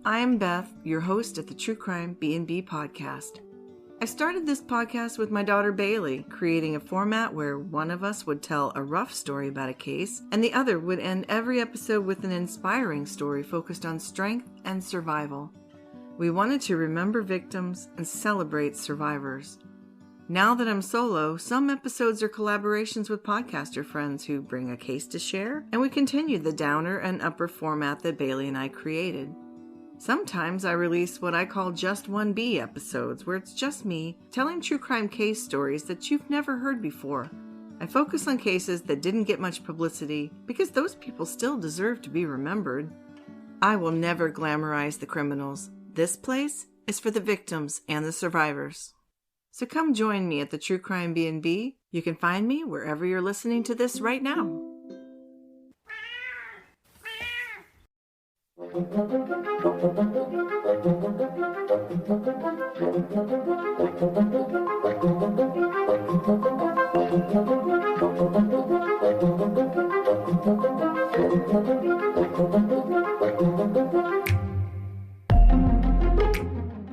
I am Beth, your host at the True Crime BnB podcast. I started this podcast with my daughter Bailey, creating a format where one of us would tell a rough story about a case, and the other would end every episode with an inspiring story focused on strength and survival. We wanted to remember victims and celebrate survivors. Now that I'm solo, some episodes are collaborations with podcaster friends who bring a case to share, and we continue the downer and upper format that Bailey and I created. Sometimes I release what I call Just 1B episodes, where it's just me telling true crime case stories that you've never heard before. I focus on cases that didn't get much publicity because those people still deserve to be remembered. I will never glamorize the criminals. This place is for the victims and the survivors. So come join me at the True Crime BnB. You can find me wherever you're listening to this right now.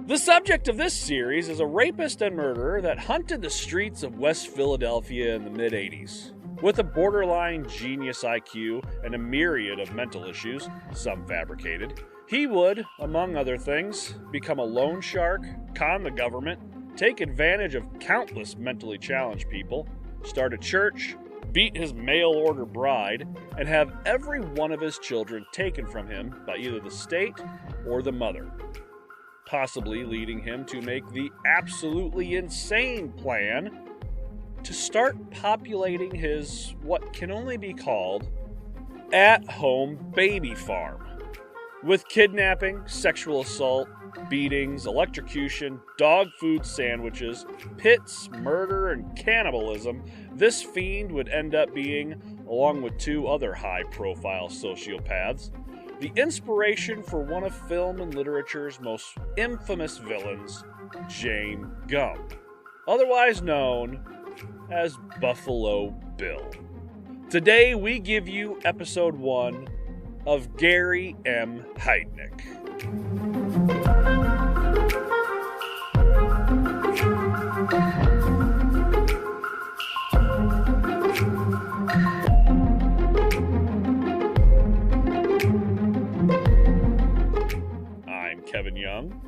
The subject of this series is a rapist and murderer that hunted the streets of West Philadelphia in the mid-'80s. With a borderline genius IQ and a myriad of mental issues, some fabricated, he would, among other things, become a loan shark, con the government, take advantage of countless mentally challenged people, start a church, beat his mail-order bride, and have every one of his children taken from him by either the state or the mother, possibly leading him to make the absolutely insane plan to start populating his what can only be called at-home baby farm. With kidnapping, sexual assault, beatings, electrocution, dog food sandwiches, pits, murder, and cannibalism, this fiend would end up being, along with two other high-profile sociopaths, the inspiration for one of film and literature's most infamous villains, Jane Gump, otherwise known as Buffalo Bill. Today we give you episode 1 of Gary M. Heidnik. I'm Kevin Young.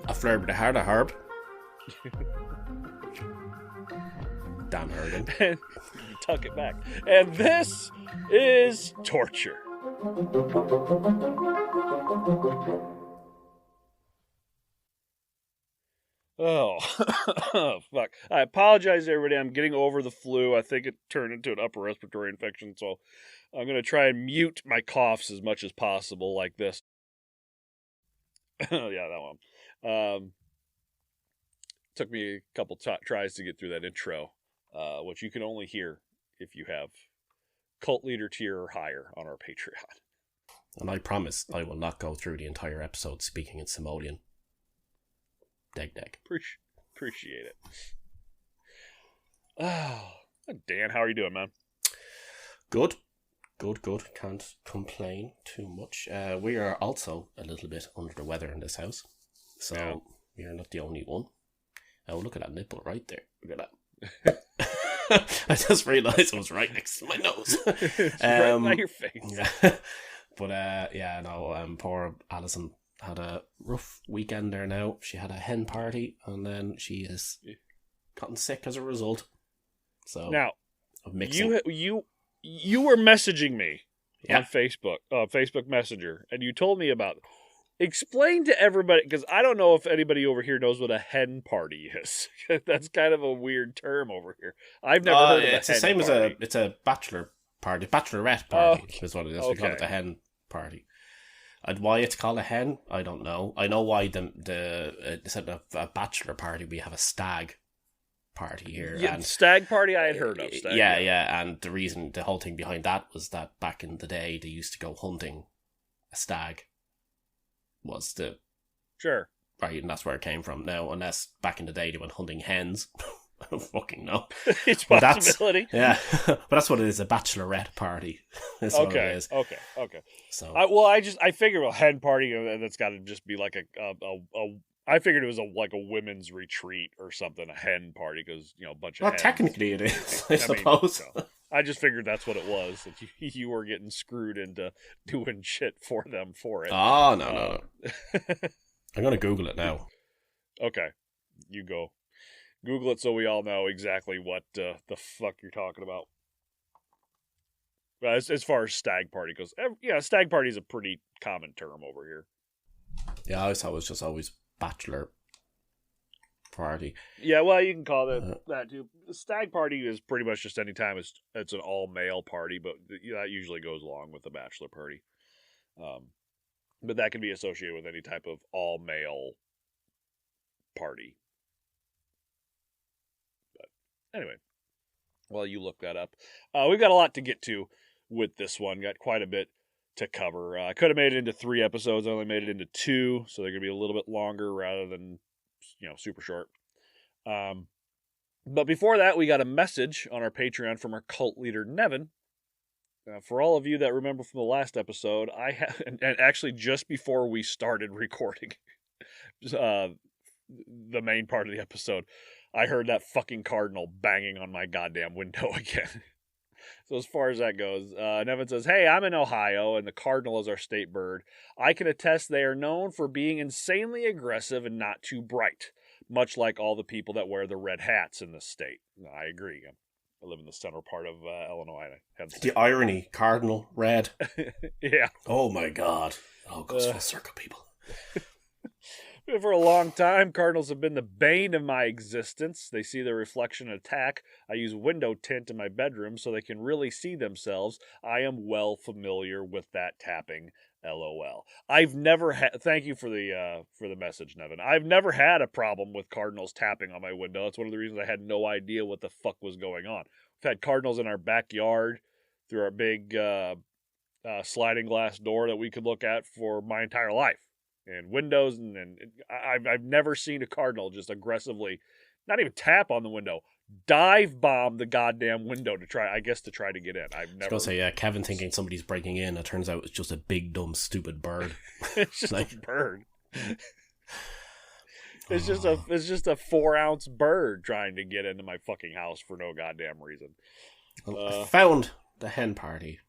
A flare with the heart of herb. Dan Hergen. And you tuck it back. And this is Torture. Oh, fuck. I apologize, everybody. I'm getting over the flu. I think it turned into an upper respiratory infection, so I'm going to try and mute my coughs as much as possible like this. Yeah, that one. Took me a couple tries to get through that intro, which you can only hear if you have cult leader tier or higher on our Patreon. And I promise I will not go through the entire episode speaking in Samoan. Deg. Appreciate it. Oh, Dan, how are you doing, man? Good. Can't complain too much. We are also a little bit under the weather in this house, so You're not the only one. Oh, look at that nipple right there. Look at that. I just realised it was right next to my nose. It's right by your face. Yeah. But poor Alison had a rough weekend there now. She had a hen party and then she has gotten sick as a result. So now, mixing. you were messaging me on Facebook Messenger, and you told me about it. Explain to everybody, because I don't know if anybody over here knows what a hen party is. That's kind of a weird term over here. I've never heard of a hen party. It's the same as a bachelor party, bachelorette party is what it is. We call it the hen party. And why it's called a hen, I don't know. I know why instead of a bachelor party, we have a stag party here. Yeah, and stag party I had heard of. And the whole thing behind that was that back in the day, they used to go hunting a stag. Was the sure right, and that's where it came from. Now, unless back in the day they went hunting hens, I don't fucking know. It's a But possibility. Yeah, but that's what it is, a bachorette party. That's what it is. Okay. So, I figured a hen party, that's got to just be like I figured it was like a women's retreat or something, a hen party, because, you know, a bunch of hens. technically it is, I suppose. I just figured that's what it was, that you were getting screwed into doing shit for them for it. Oh, no. I'm going to Google it now. Okay, you go. Google it so we all know exactly what the fuck you're talking about. As far as stag party goes, yeah, stag party is a pretty common term over here. Yeah, I thought it was just always bachelor party. Yeah, well, you can call it that too. The stag party is pretty much just any time it's an all-male party, but that usually goes along with the bachelor party. But that can be associated with any type of all-male party. But anyway, while you look that up, we've got a lot to get to with this one. Got quite a bit to cover. I could have made it into 3 episodes. I only made it into 2, so they're going to be a little bit longer rather than, you know, super short. But before that, we got a message on our Patreon from our cult leader, Nevin. For all of you that remember from the last episode, and actually just before we started recording the main part of the episode, I heard that fucking cardinal banging on my goddamn window again. So as far as that goes, Nevin says, "Hey, I'm in Ohio, and the cardinal is our state bird. I can attest they are known for being insanely aggressive and not too bright, much like all the people that wear the red hats in this state." I agree. I live in the central part of Illinois. The irony, cardinal, red. Yeah. Oh my God. It all goes full circle, people. For a long time, cardinals have been the bane of my existence. They see their reflection and attack. I use window tint in my bedroom so they can really see themselves. I am well familiar with that tapping. LOL. I've never had. Thank you for the message, Nevin. I've never had a problem with cardinals tapping on my window. That's one of the reasons I had no idea what the fuck was going on. We've had cardinals in our backyard through our big sliding glass door that we could look at for my entire life. And windows, and I've never seen a cardinal just aggressively, not even tap on the window, dive bomb the goddamn window to try to get in. I've never. I was gonna say, yeah, Kevin thinking somebody's breaking in. It turns out it's just a big, dumb, stupid bird. It's just a bird. It's just a 4-ounce bird trying to get into my fucking house for no goddamn reason. I found the hen party.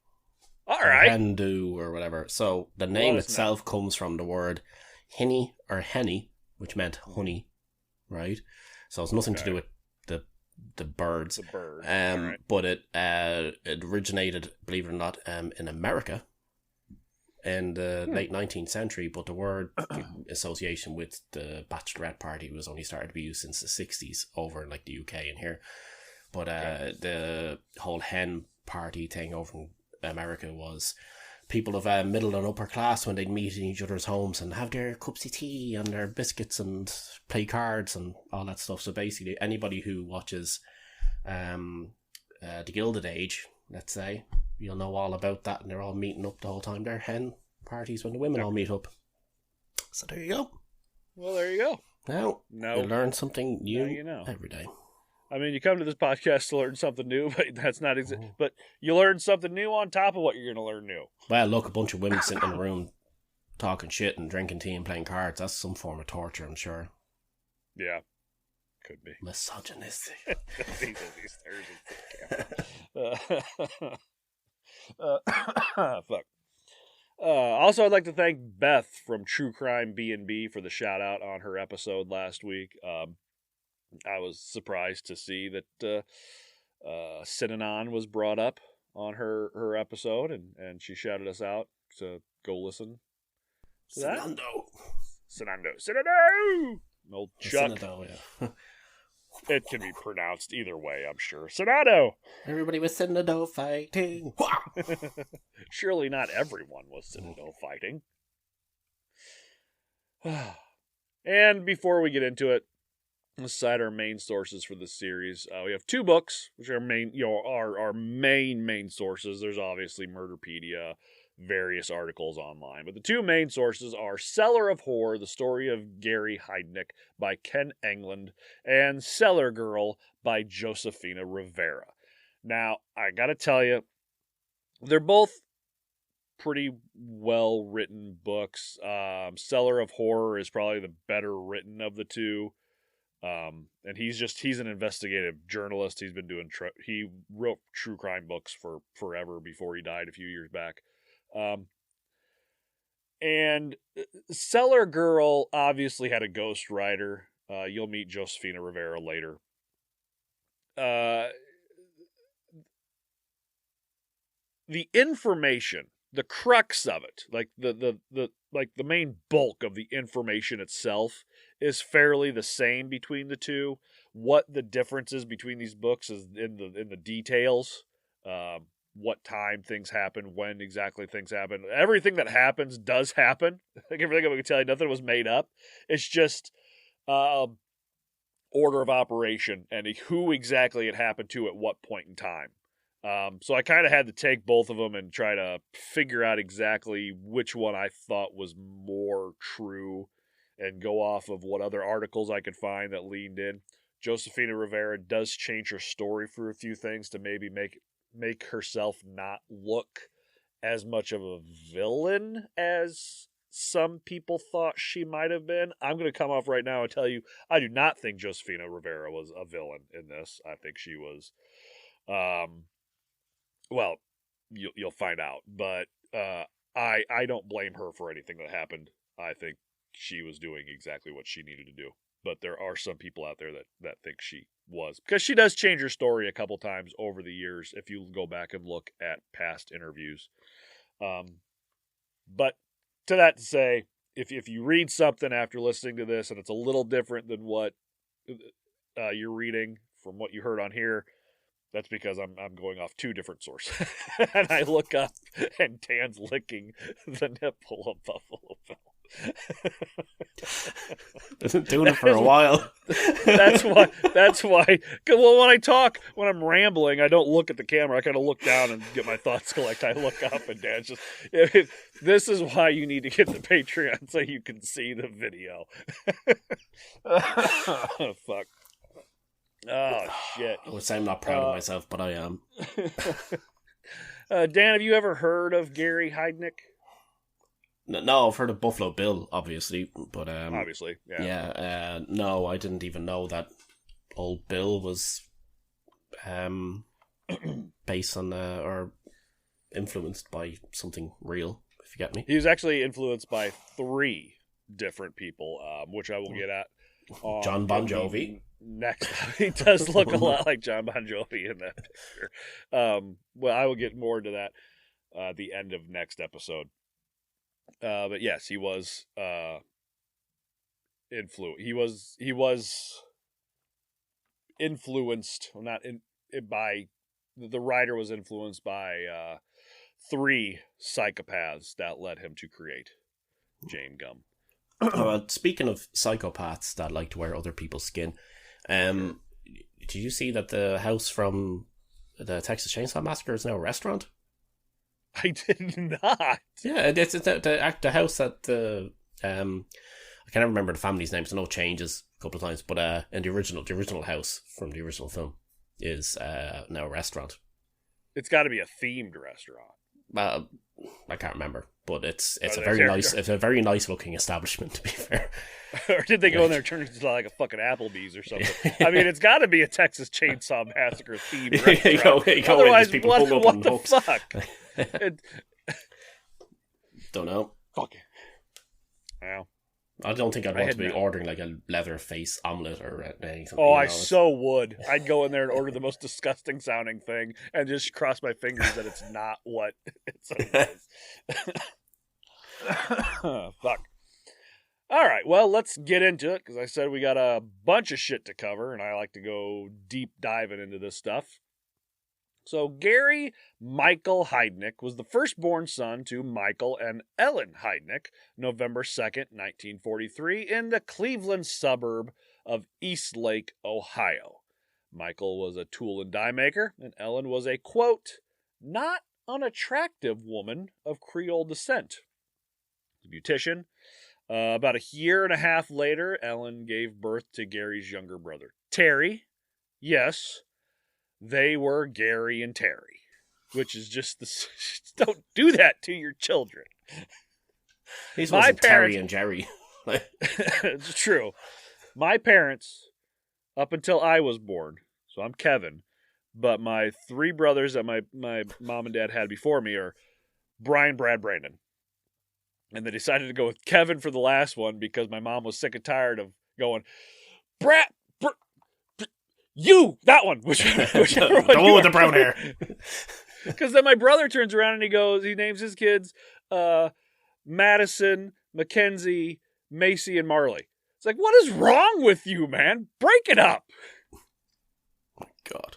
All right. Hen do or whatever. So the name itself comes from the word hinny or henny, which meant honey, right? So it's nothing to do with the birds. The bird. Right. But it originated, believe it or not, in America in the late 19th century. But the word association with the bachelorette party was only started to be used since the 60s over in like the UK and here. But the whole hen party thing over in America was people of middle and upper class when they'd meet in each other's homes and have their cups of tea and their biscuits and play cards and all that stuff. So basically anybody who watches the Gilded Age, let's say, you'll know all about that, and they're all meeting up the whole time. They're hen parties when the women all meet up. So there you go. Well, there you go. Now you learn something new every day. I mean, you come to this podcast to learn something new, but that's not but you learn something new on top of what you're going to learn new. Well, look, a bunch of women sitting in a room talking shit and drinking tea and playing cards, that's some form of torture, I'm sure. Yeah, could be. Misogynistic. Fuck. Also, I'd like to thank Beth from True Crime BnB for the shout out on her episode last week. I was surprised to see that Synanon was brought up on her episode, and she shouted us out to go listen to that. Synando! Old Chuck. Synando, yeah. It can be pronounced either way, I'm sure. Synando! Everybody was Synando fighting. Surely not everyone was Synando fighting. And before we get into it, let's cite our main sources for this series. We have 2 books, which are our main sources. There's obviously Murderpedia, various articles online. But the two main sources are Cellar of Horror, the story of Gary Heidnik by Ken England, and Cellar Girl by Josefina Rivera. Now, I gotta tell you, they're both pretty well-written books. Cellar of Horror is probably the better written of the two. And he's an investigative journalist. He's been doing, he wrote true crime books for forever before he died a few years back. And Cellar Girl obviously had a ghostwriter. You'll meet Josefina Rivera later. The information, the crux of it, like the main bulk of the information itself is fairly the same between the two. What the differences between these books is in the details. What time things happen, when exactly things happen. Everything that happens does happen. Like everything I can tell you, nothing was made up. It's just order of operation and who exactly it happened to at what point in time. So I kind of had to take both of them and try to figure out exactly which one I thought was more true and go off of what other articles I could find that leaned in. Josefina Rivera does change her story for a few things to maybe make herself not look as much of a villain as some people thought she might have been. I'm going to come off right now and tell you, I do not think Josefina Rivera was a villain in this. I think she was, well, you'll find out, but I don't blame her for anything that happened. I think she was doing exactly what she needed to do. But there are some people out there that think she was. Because she does change her story a couple times over the years if you go back and look at past interviews. But to that to say, if you read something after listening to this and it's a little different than what you're reading from what you heard on here, that's because I'm going off two different sources. And I look up and Dan's licking the nipple of Buffalo Bill. Been doing it for a while. That's why. Well, when I'm rambling, I don't look at the camera. I kind of look down and get my thoughts collect. I look up and Dan's just. This is why you need to get the Patreon so you can see the video. Oh, fuck. Oh, shit. I would say I'm not proud of myself, but I am. Dan, have you ever heard of Gary Heidnik? No, I've heard of Buffalo Bill, obviously, but obviously, yeah. Yeah, no, I didn't even know that old Bill was based on or influenced by something real, if you get me. He was actually influenced by 3 different people, which I will get at. John Bon Jovi. Next, he does look a lot like John Bon Jovi in that picture. Well, I will get more into that at the end of next episode. But yes, he was He was influenced, well, not in by the writer was influenced by 3 psychopaths that led him to create Jane Gum. Speaking of psychopaths that like to wear other people's skin, did you see that the house from the Texas Chainsaw Massacre is now a restaurant? I did not. Yeah, it's the house that I can't remember the family's names. I know it changes a couple of times, but in the original house from the original film is now a restaurant. It's got to be a themed restaurant. I can't remember, but it's a very nice looking establishment, to be fair. Or did they go in there and turn it into like a fucking Applebee's or something? I mean, it's got to be a Texas Chainsaw Massacre themed restaurant. Otherwise, what the fuck? Don't know. Fuck. Wow. I don't think I'd want to be ordering like a leather face omelet or anything. Oh, I so would. I'd go in there and order the most disgusting sounding thing and just cross my fingers that it's not what it says. Fuck. All right, well, let's get into it, because I said we got a bunch of shit to cover, and I like to go deep diving into this stuff. So Gary Michael Heidnik was the firstborn son to Michael and Ellen Heidnik, November 2nd, 1943, in the Cleveland suburb of Eastlake, Ohio. Michael was a tool and die maker, and Ellen was a, quote, not unattractive woman of Creole descent. A beautician. About a year and a half later, Ellen gave birth to Gary's younger brother, Terry. Yes, they were Gary and Terry, which is just don't do that to your children. These wasn't Terry and Jerry. It's true. My parents, up until I was born, so I'm Kevin, but my three brothers that my mom and dad had before me are Brian, Brad, Brandon. And they decided to go with Kevin for the last one because my mom was sick and tired of going, Brad, you, that one. Whichever the one with the brown hair. Because then my brother turns around and he names his kids Madison, Mackenzie, Macy, and Marley. It's like, what is wrong with you, man? Break it up. Oh, God.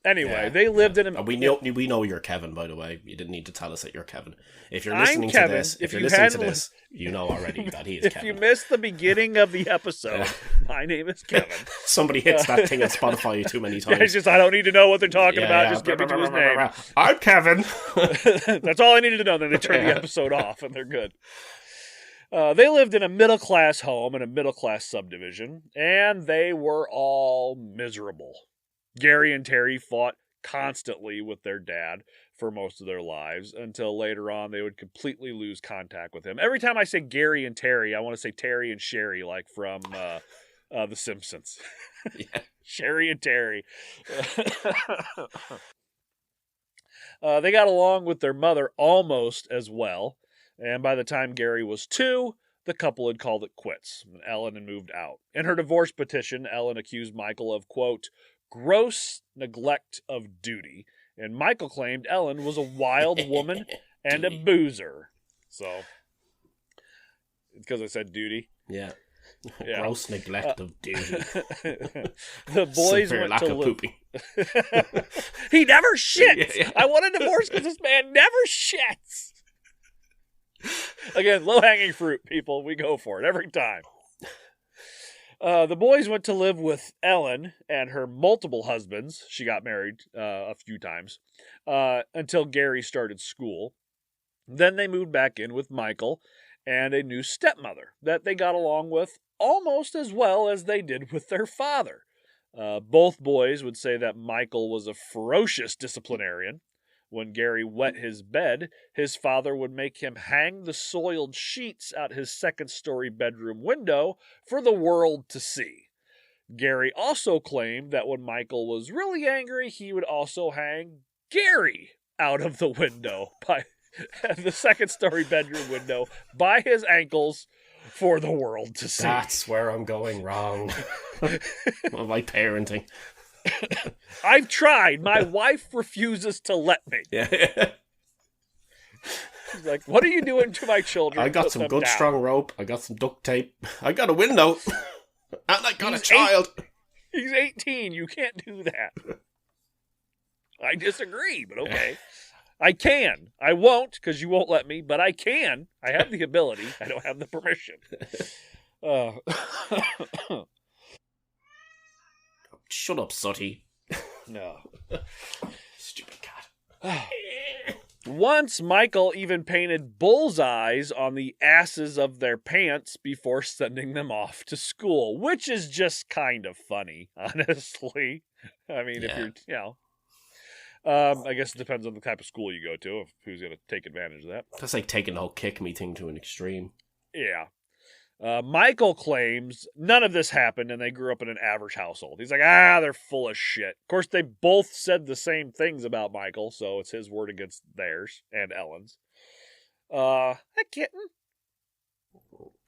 Anyway, they lived in a... We know you're Kevin, by the way. You didn't need to tell us that you're Kevin. If you're listening Kevin. to this, you know already that he is Kevin. If you missed the beginning of the episode, my name is Kevin. Somebody hits that thing on Spotify too many times. It's just, I don't need to know what they're talking about. Just get me to his name. I'm Kevin. That's all I needed to know. Then they turn the episode off, and they're good. They lived in a middle-class home in a middle-class subdivision, and they were all miserable. Gary and Terry fought constantly with their dad for most of their lives until later on they would completely lose contact with him. Every time I say Gary and Terry, I want to say Terry and Sherry, like from The Simpsons. Yeah. Sherry and Terry. They got along with their mother almost as well, and by the time Gary was 2, the couple had called it quits. Ellen had moved out. In her divorce petition, Ellen accused Michael of, quote, gross neglect of duty, and Michael claimed Ellen was a wild woman and a boozer. So, because I said duty. Yeah. Gross neglect of duty. The boys Severe went lack to of live. pooping. He never shits. Yeah. I want a divorce because this man never shits. Again, low-hanging fruit, people. We go for it every time. The boys went to live with Ellen and her multiple husbands. She got married a few times until Gary started school. Then they moved back in with Michael and a new stepmother that they got along with almost as well as they did with their father. Both boys would say that Michael was a ferocious disciplinarian. When Gary wet his bed, his father would make him hang the soiled sheets out his second-story bedroom window for the world to see. Gary also claimed that when Michael was really angry, he would also hang Gary out of the window, by the second-story bedroom window, by his ankles for the world to see. That's where I'm going wrong. My parenting. I've tried. My wife refuses to let me. Yeah. She's like, what are you doing to my children? I got some good strong rope. I got some duct tape. I got a window. And I got a child. He's 18. You can't do that. I disagree, but okay. I can. I won't because you won't let me, but I can. I have the ability. I don't have the permission. Shut up, Sooty. No. Stupid cat. Once, Michael even painted bullseyes on the asses of their pants before sending them off to school, which is just kind of funny, honestly. I mean, if you're, I guess it depends on the type of school you go to, of who's going to take advantage of that. That's like taking the whole kick me thing to an extreme. Yeah. Michael claims none of this happened and they grew up in an average household. He's like, they're full of shit. Of course, they both said the same things about Michael, so it's his word against theirs and Ellen's. That kitten.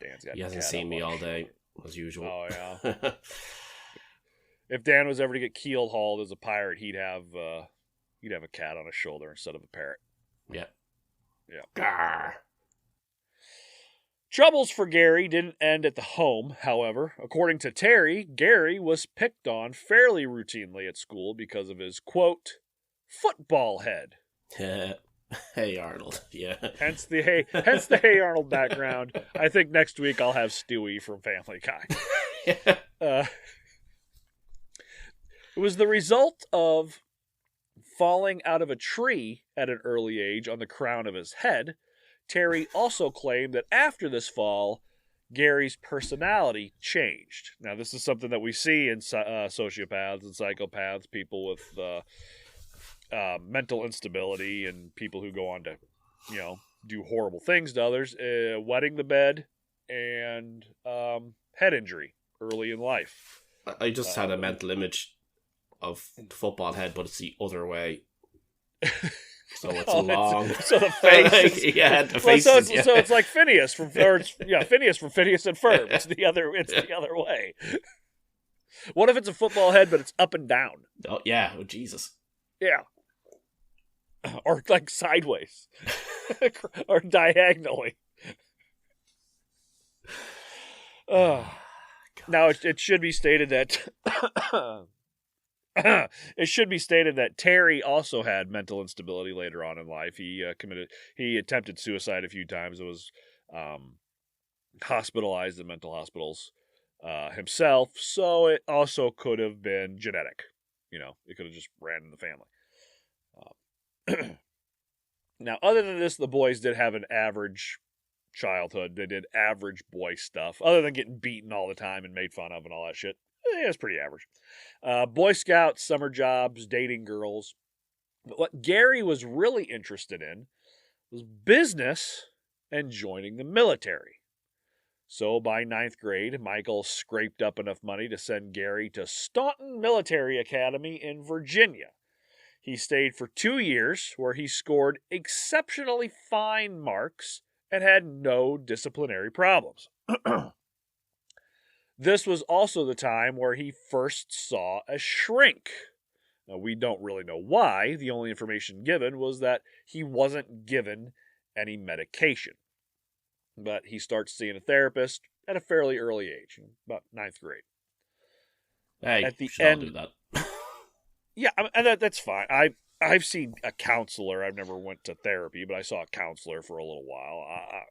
Dan's got he hasn't seen me all day, as usual. Oh, yeah. If Dan was ever to get keel hauled as a pirate, he'd have a cat on his shoulder instead of a parrot. Yeah. Yeah. Garr. Troubles for Gary didn't end at the home, however. According to Terry, Gary was picked on fairly routinely at school because of his, quote, football head. Hey, Arnold. Yeah. Hence the Hey Arnold background. I think next week I'll have Stewie from Family Guy. It was the result of falling out of a tree at an early age on the crown of his head, Terry also claimed that after this fall, Gary's personality changed. Now, this is something that we see in sociopaths and psychopaths, people with mental instability and people who go on to, do horrible things to others, wetting the bed and head injury early in life. I just had a mental image of the football head, but it's the other way. So it's long. So the face. The face. So it's like Phineas from Phineas and Ferb. It's the other way. What if it's a football head, but it's up and down? Oh yeah. Oh Jesus. Yeah. Or like sideways, or diagonally. Now it should be stated that Terry also had mental instability later on in life. He attempted suicide a few times. It was hospitalized in mental hospitals himself. So it also could have been genetic. It could have just ran in the family. Now, other than this, the boys did have an average childhood. They did average boy stuff, other than getting beaten all the time and made fun of and all that shit. It's pretty average. Boy Scouts, summer jobs, dating girls. But what Gary was really interested in was business and joining the military. So by 9th grade, Michael scraped up enough money to send Gary to Staunton Military Academy in Virginia. He stayed for 2 years, where he scored exceptionally fine marks and had no disciplinary problems. This was also the time where he first saw a shrink. Now, we don't really know why. The only information given was that he wasn't given any medication. But he starts seeing a therapist at a fairly early age, about 9th grade. Hey, at the end, I'll do that. Yeah, and that's fine. I've seen a counselor. I've never went to therapy, but I saw a counselor for a little while.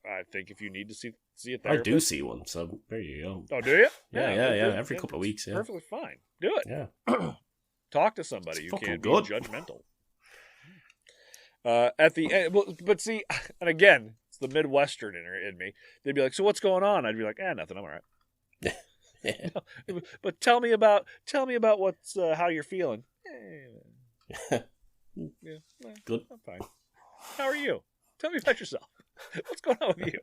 I think if you need to see a therapist, I do see one. So there you go. Oh, do you? Yeah. Every couple of weeks. Yeah, perfectly fine. Do it. Yeah. Talk to somebody. It's You can't be good. judgmental. At the end, but see, and again, it's the Midwestern in me. They'd be like, "So what's going on?" I'd be like, "Nothing. I'm all right." But tell me about what's how you're feeling. Yeah, good. I'm fine. How are you? Tell me about yourself. What's going on with you?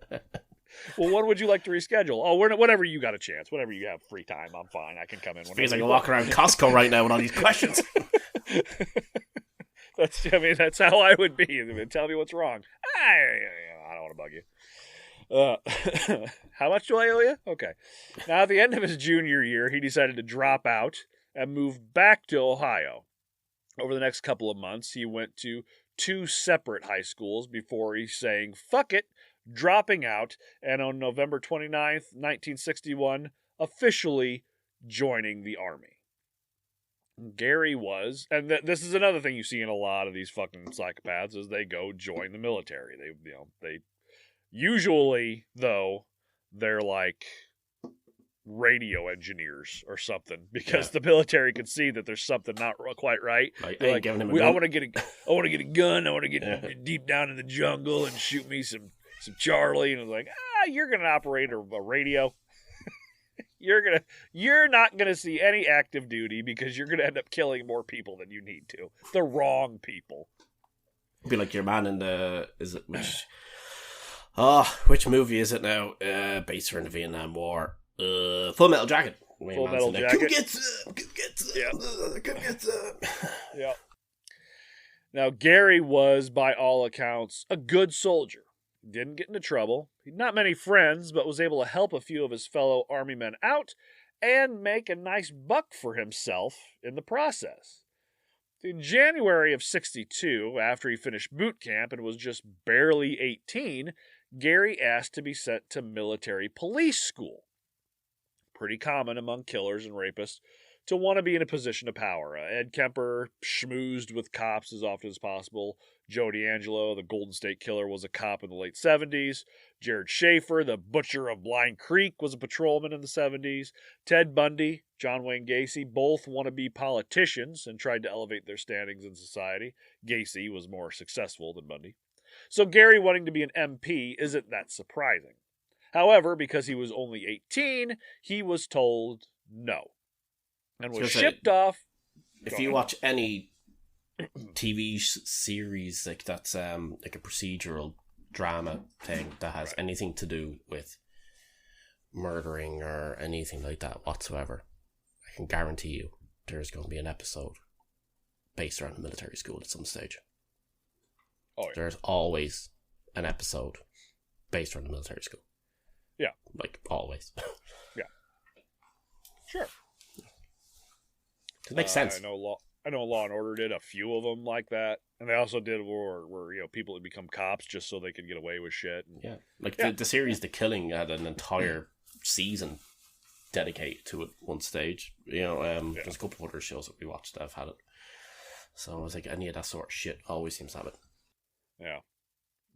Well, when would you like to reschedule? Oh, whenever you got a chance, whenever you have free time, I'm fine. I can come in. Feels like I walk around Costco right now with all these questions. That's how I would be. Tell me what's wrong. I don't want to bug you. How much do I owe you? Okay. Now, at the end of his junior year, he decided to drop out and move back to Ohio. Over the next couple of months, he went to 2 separate high schools before he's saying, fuck it, dropping out, and on November 29th, 1961, officially joining the Army. Gary was, and this is another thing you see in a lot of these fucking psychopaths, is they go join the military. They usually, though, they're like radio engineers or something, because the military can see that there's something not quite right. Like, I want to get a gun. I want to get deep down in the jungle and shoot me some Charlie. And it's like, you're gonna operate a radio. You're not gonna see any active duty, because you're gonna end up killing more people than you need to. The wrong people. It'd be like your man in which movie is it now? Based around the Vietnam War. Full Metal Jacket. Full Metal Jacket. Come get some. Yeah. Now, Gary was, by all accounts, a good soldier. He didn't get into trouble. He had not many friends, but was able to help a few of his fellow army men out and make a nice buck for himself in the process. In January of 1962, after he finished boot camp and was just barely 18, Gary asked to be sent to military police school. Pretty common among killers and rapists to want to be in a position of power. Ed Kemper schmoozed with cops as often as possible. Joe D'Angelo, the Golden State Killer, was a cop in the late 70s. Jared Schaefer, the butcher of Blind Creek, was a patrolman in the 70s. Ted Bundy, John Wayne Gacy, both wannabe politicians and tried to elevate their standings in society. Gacy was more successful than Bundy. So Gary wanting to be an MP isn't that surprising. However, because he was only 18, he was told no. And was shipped off. If you watch any TV series like that's like a procedural drama thing that has anything to do with murdering or anything like that whatsoever, I can guarantee you there's going to be an episode based around a military school at some stage. Oh, yeah. There's always an episode based around a military school. Yeah. Like, always. Yeah. Sure. It makes sense. I know Law and Order did a few of them like that. And they also did where people would become cops just so they could get away with shit. And, yeah. Like, the series The Killing had an entire season dedicated to it one stage. There's a couple of other shows that we watched that have had it. So I was like, any of that sort of shit always seems to have it. Yeah.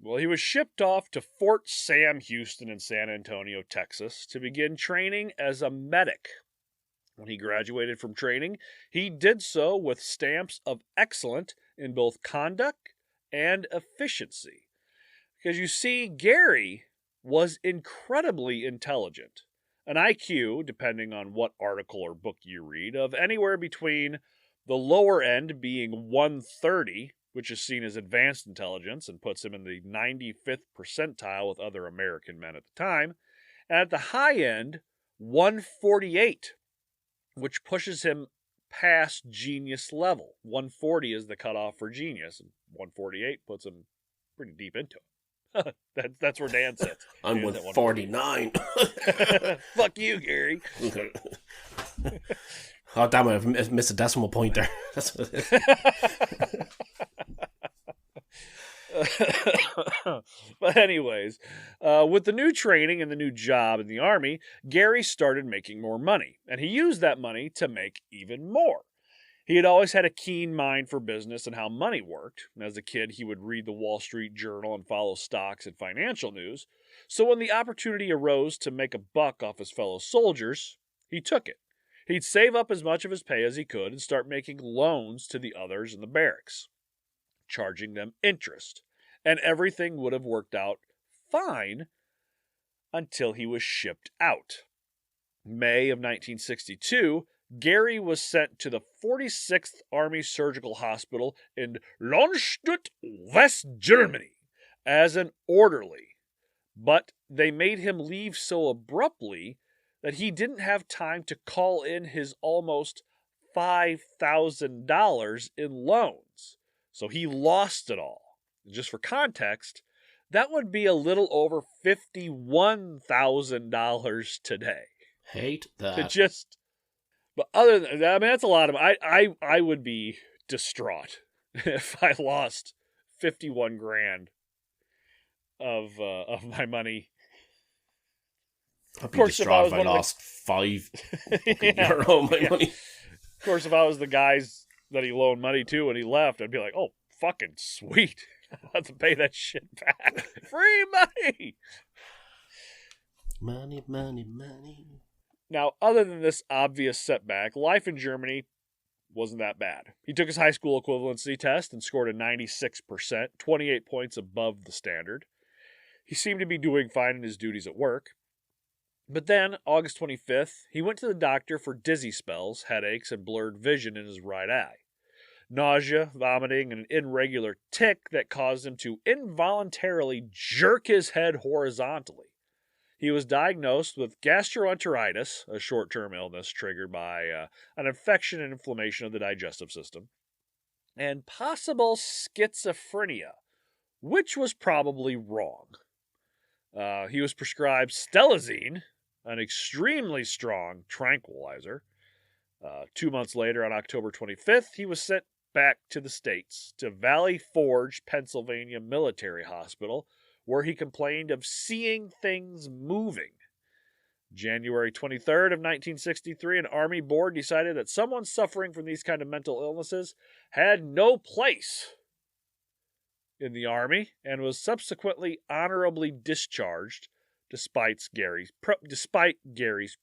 Well, he was shipped off to Fort Sam Houston in San Antonio, Texas, to begin training as a medic. When he graduated from training, he did so with stamps of excellent in both conduct and efficiency. Because you see, Gary was incredibly intelligent. An IQ, depending on what article or book you read, of anywhere between the lower end being 130, which is seen as advanced intelligence and puts him in the 95th percentile with other American men at the time, and at the high end, 148, which pushes him past genius level. 140 is the cutoff for genius, and 148 puts him pretty deep into it. That's where Dan sits. I'm 149. Fuck you, Gary. Oh, damn it, I've missed a decimal point there. That's what it is. But anyways, with the new training and the new job in the Army, Gary started making more money, and he used that money to make even more. He had always had a keen mind for business and how money worked. As a kid, he would read the Wall Street Journal and follow stocks and financial news. So when the opportunity arose to make a buck off his fellow soldiers, he took it. He'd save up as much of his pay as he could and start making loans to the others in the barracks, charging them interest. And everything would have worked out fine until he was shipped out. May of 1962, Gary was sent to the 46th Army Surgical Hospital in Landshut, West Germany, as an orderly. But they made him leave so abruptly that he didn't have time to call in his almost $5,000 in loans. So he lost it all. Just for context, that would be a little over $51,000 today. Hate that. But other than that, I mean, that's a lot of. I would be distraught if I lost 51 grand of my money. I'd be distraught if I lost €5 of my money. Of course, if I was the guys that he loaned money to when he left, I'd be like, oh, fucking sweet. I'll have to pay that shit back. Free money! Money, money, money. Now, other than this obvious setback, life in Germany wasn't that bad. He took his high school equivalency test and scored a 96%, 28 points above the standard. He seemed to be doing fine in his duties at work. But then, August 25th, he went to the doctor for dizzy spells, headaches, and blurred vision in his right eye. Nausea, vomiting, and an irregular tic that caused him to involuntarily jerk his head horizontally. He was diagnosed with gastroenteritis, a short-term illness triggered by an infection and inflammation of the digestive system, and possible schizophrenia, which was probably wrong. He was prescribed stelazine, an extremely strong tranquilizer. 2 months later, on October 25th, he was sent back to the States, to Valley Forge, Pennsylvania Military Hospital, where he complained of seeing things moving. January 23rd of 1963, an Army board decided that someone suffering from these kind of mental illnesses had no place in the Army and was subsequently honorably discharged despite Gary's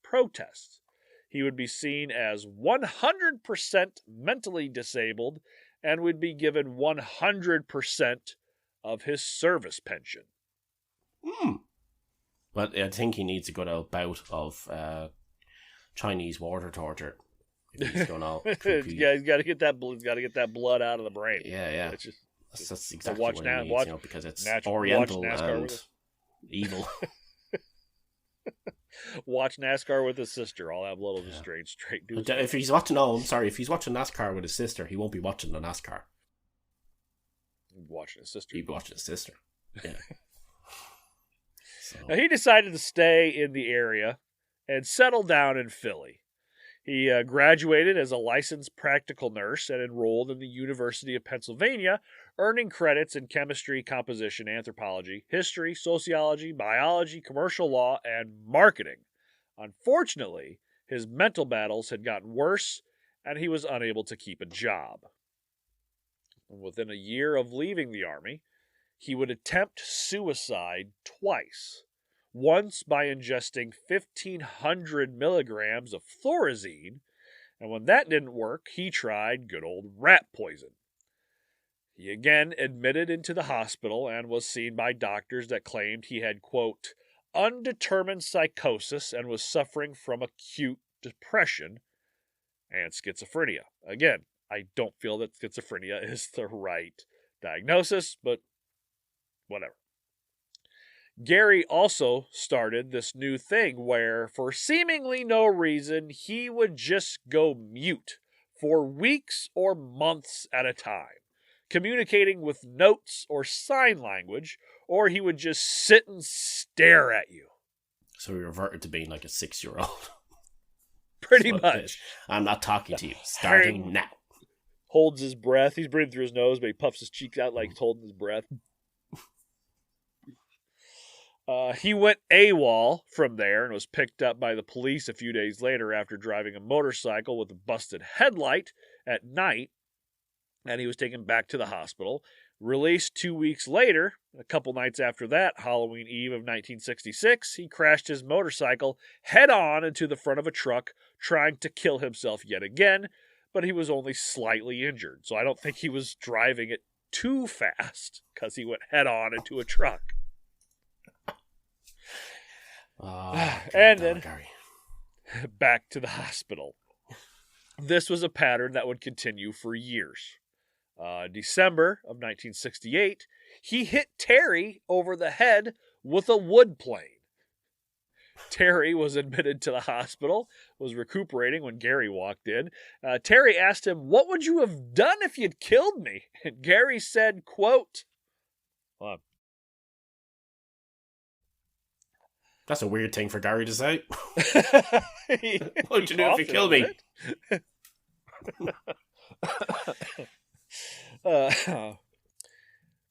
protests. He would be seen as 100% mentally disabled and would be given 100% of his service pension. But I think he needs a good old bout of Chinese water torture. He's going all creepy. Yeah, he's got to get that blood out of the brain. Yeah. It's just, that's exactly what he needs, because it's Oriental and evil. Watch NASCAR with his sister. All that blood will just drain straight to his head. If he's watching NASCAR with his sister, he won't be watching the NASCAR. Watching his sister. He'd be watching his sister. Yeah. Now, he decided to stay in the area and settle down in Philly. He graduated as a licensed practical nurse and enrolled in the University of Pennsylvania, earning credits in chemistry, composition, anthropology, history, sociology, biology, commercial law, and marketing. Unfortunately, his mental battles had gotten worse, and he was unable to keep a job. Within a year of leaving the Army, he would attempt suicide twice. Once by ingesting 1,500 milligrams of Thorazine, and when that didn't work, he tried good old rat poison. He again admitted into the hospital and was seen by doctors that claimed he had, quote, undetermined psychosis and was suffering from acute depression and schizophrenia. Again, I don't feel that schizophrenia is the right diagnosis, but whatever. Gary also started this new thing where, for seemingly no reason, he would just go mute for weeks or months at a time, communicating with notes or sign language, or he would just sit and stare at you. So he reverted to being like a 6-year-old. Pretty much. I'm not talking to you. Starting now. Holds his breath. He's breathing through his nose, but he puffs his cheeks out like he's holding his breath. He went AWOL from there and was picked up by the police a few days later after driving a motorcycle with a busted headlight at night, and he was taken back to the hospital. Released 2 weeks later, a couple nights after that, Halloween Eve of 1966, he crashed his motorcycle head-on into the front of a truck, trying to kill himself yet again, but he was only slightly injured, so I don't think he was driving it too fast, because he went head-on into a truck. And then back to the hospital. This was a pattern that would continue for years. December of 1968, he hit Terry over the head with a wood plane. Terry was admitted to the hospital, was recuperating when Gary walked in. Terry asked him, "What would you have done if you'd killed me?" And Gary said, quote, that's a weird thing for Gary to say. What'd you do if you killed me?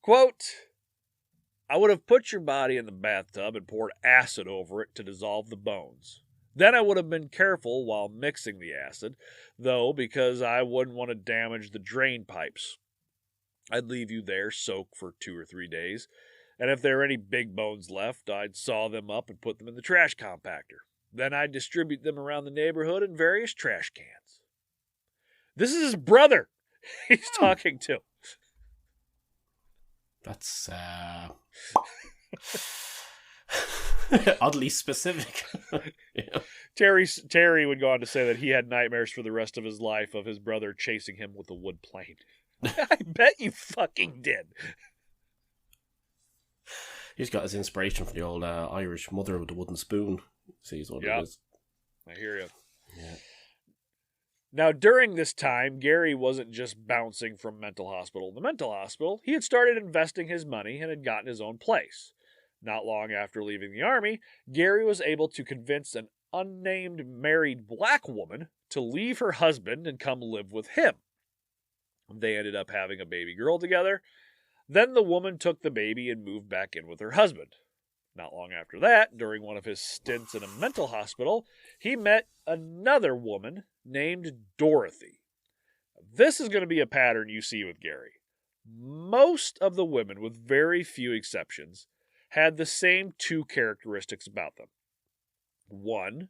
Quote, I would have put your body in the bathtub and poured acid over it to dissolve the bones. Then I would have been careful while mixing the acid, though, because I wouldn't want to damage the drain pipes. I'd leave you there soaked for 2 or 3 days. And if there were any big bones left, I'd saw them up and put them in the trash compactor. Then I'd distribute them around the neighborhood in various trash cans. This is his brother he's talking to. That's oddly specific. Yeah. Terry would go on to say that he had nightmares for the rest of his life of his brother chasing him with a wood plane. I bet you fucking did. He's got his inspiration from the old Irish mother with the wooden spoon. Sees what it is. I hear you. Yeah. Now, during this time, Gary wasn't just bouncing from mental hospital to mental hospital. He had started investing his money and had gotten his own place. Not long after leaving the Army, Gary was able to convince an unnamed married black woman to leave her husband and come live with him. They ended up having a baby girl together. Then the woman took the baby and moved back in with her husband. Not long after that, during one of his stints in a mental hospital, he met another woman named Dorothy. This is going to be a pattern you see with Gary. Most of the women, with very few exceptions, had the same two characteristics about them. One,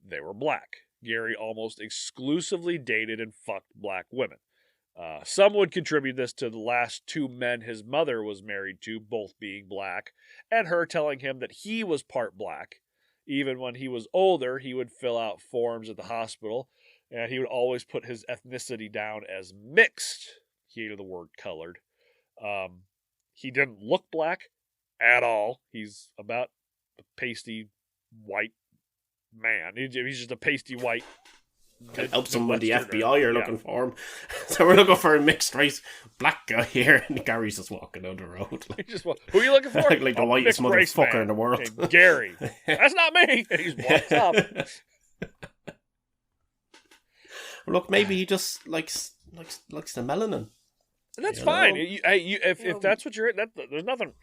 they were black. Gary almost exclusively dated and fucked black women. Some would contribute this to the last two men his mother was married to, both being black, and her telling him that he was part black. Even when he was older, he would fill out forms at the hospital, and he would always put his ethnicity down as mixed. He hated the word colored. He didn't look black at all. He's about a pasty white man. He's just a pasty white. Can help someone with the FBI are looking for him. So we're looking for a mixed race black guy here, and Gary's just walking down the road. Who are you looking for? Like the whitest motherfucker in the world. Hey, Gary. That's not me. And he just walks up. Look, maybe he just likes the melanin. And that's fine. If that's what you're in, there's nothing.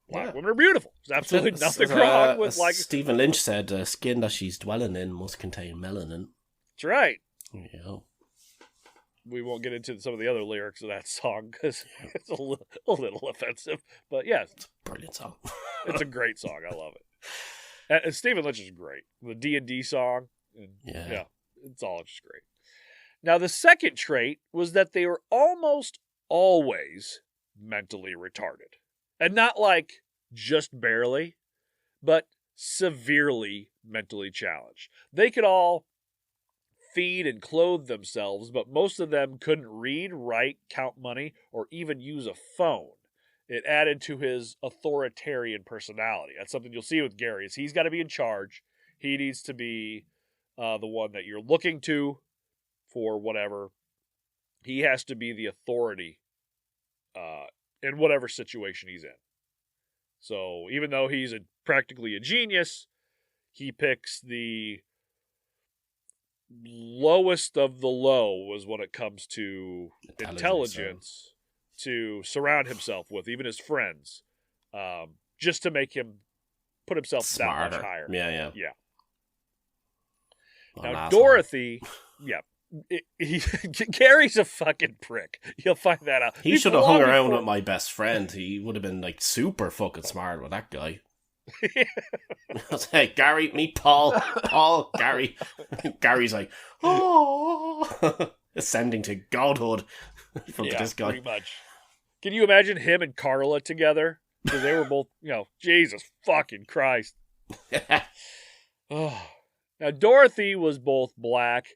Black women are beautiful. There's absolutely nothing wrong with like. Stephen Lynch said, "The skin that she's dwelling in must contain melanin." That's right. Yeah. We won't get into some of the other lyrics of that song because it's a little offensive. But yes, it's a brilliant song. It's a great song. I love it. And Stephen Lynch is great. The D&D song. Yeah, it's all just great. Now, the second trait was that they were almost always mentally retarded. And not like just barely, but severely mentally challenged. They could all feed and clothe themselves, but most of them couldn't read, write, count money, or even use a phone. It added to his authoritarian personality. That's something you'll see with Gary, is he's got to be in charge. He needs to be the one that you're looking to for whatever. He has to be the authority in whatever situation he's in. So even though he's practically a genius, he picks the lowest of the low was when it comes to intelligence to surround himself with, even his friends, just to make him put himself smarter. That much higher. Yeah. Now, Dorothy, Gary's a fucking prick. You'll find that out. He should have hung around with my best friend. He would have been like super fucking smart with that guy. I was like, Gary, meet Paul, Gary. Gary's like, oh, ascending to godhood from this guy. Pretty much. Can you imagine him and Carla together? Because they were both, Jesus fucking Christ. Now, Dorothy was both black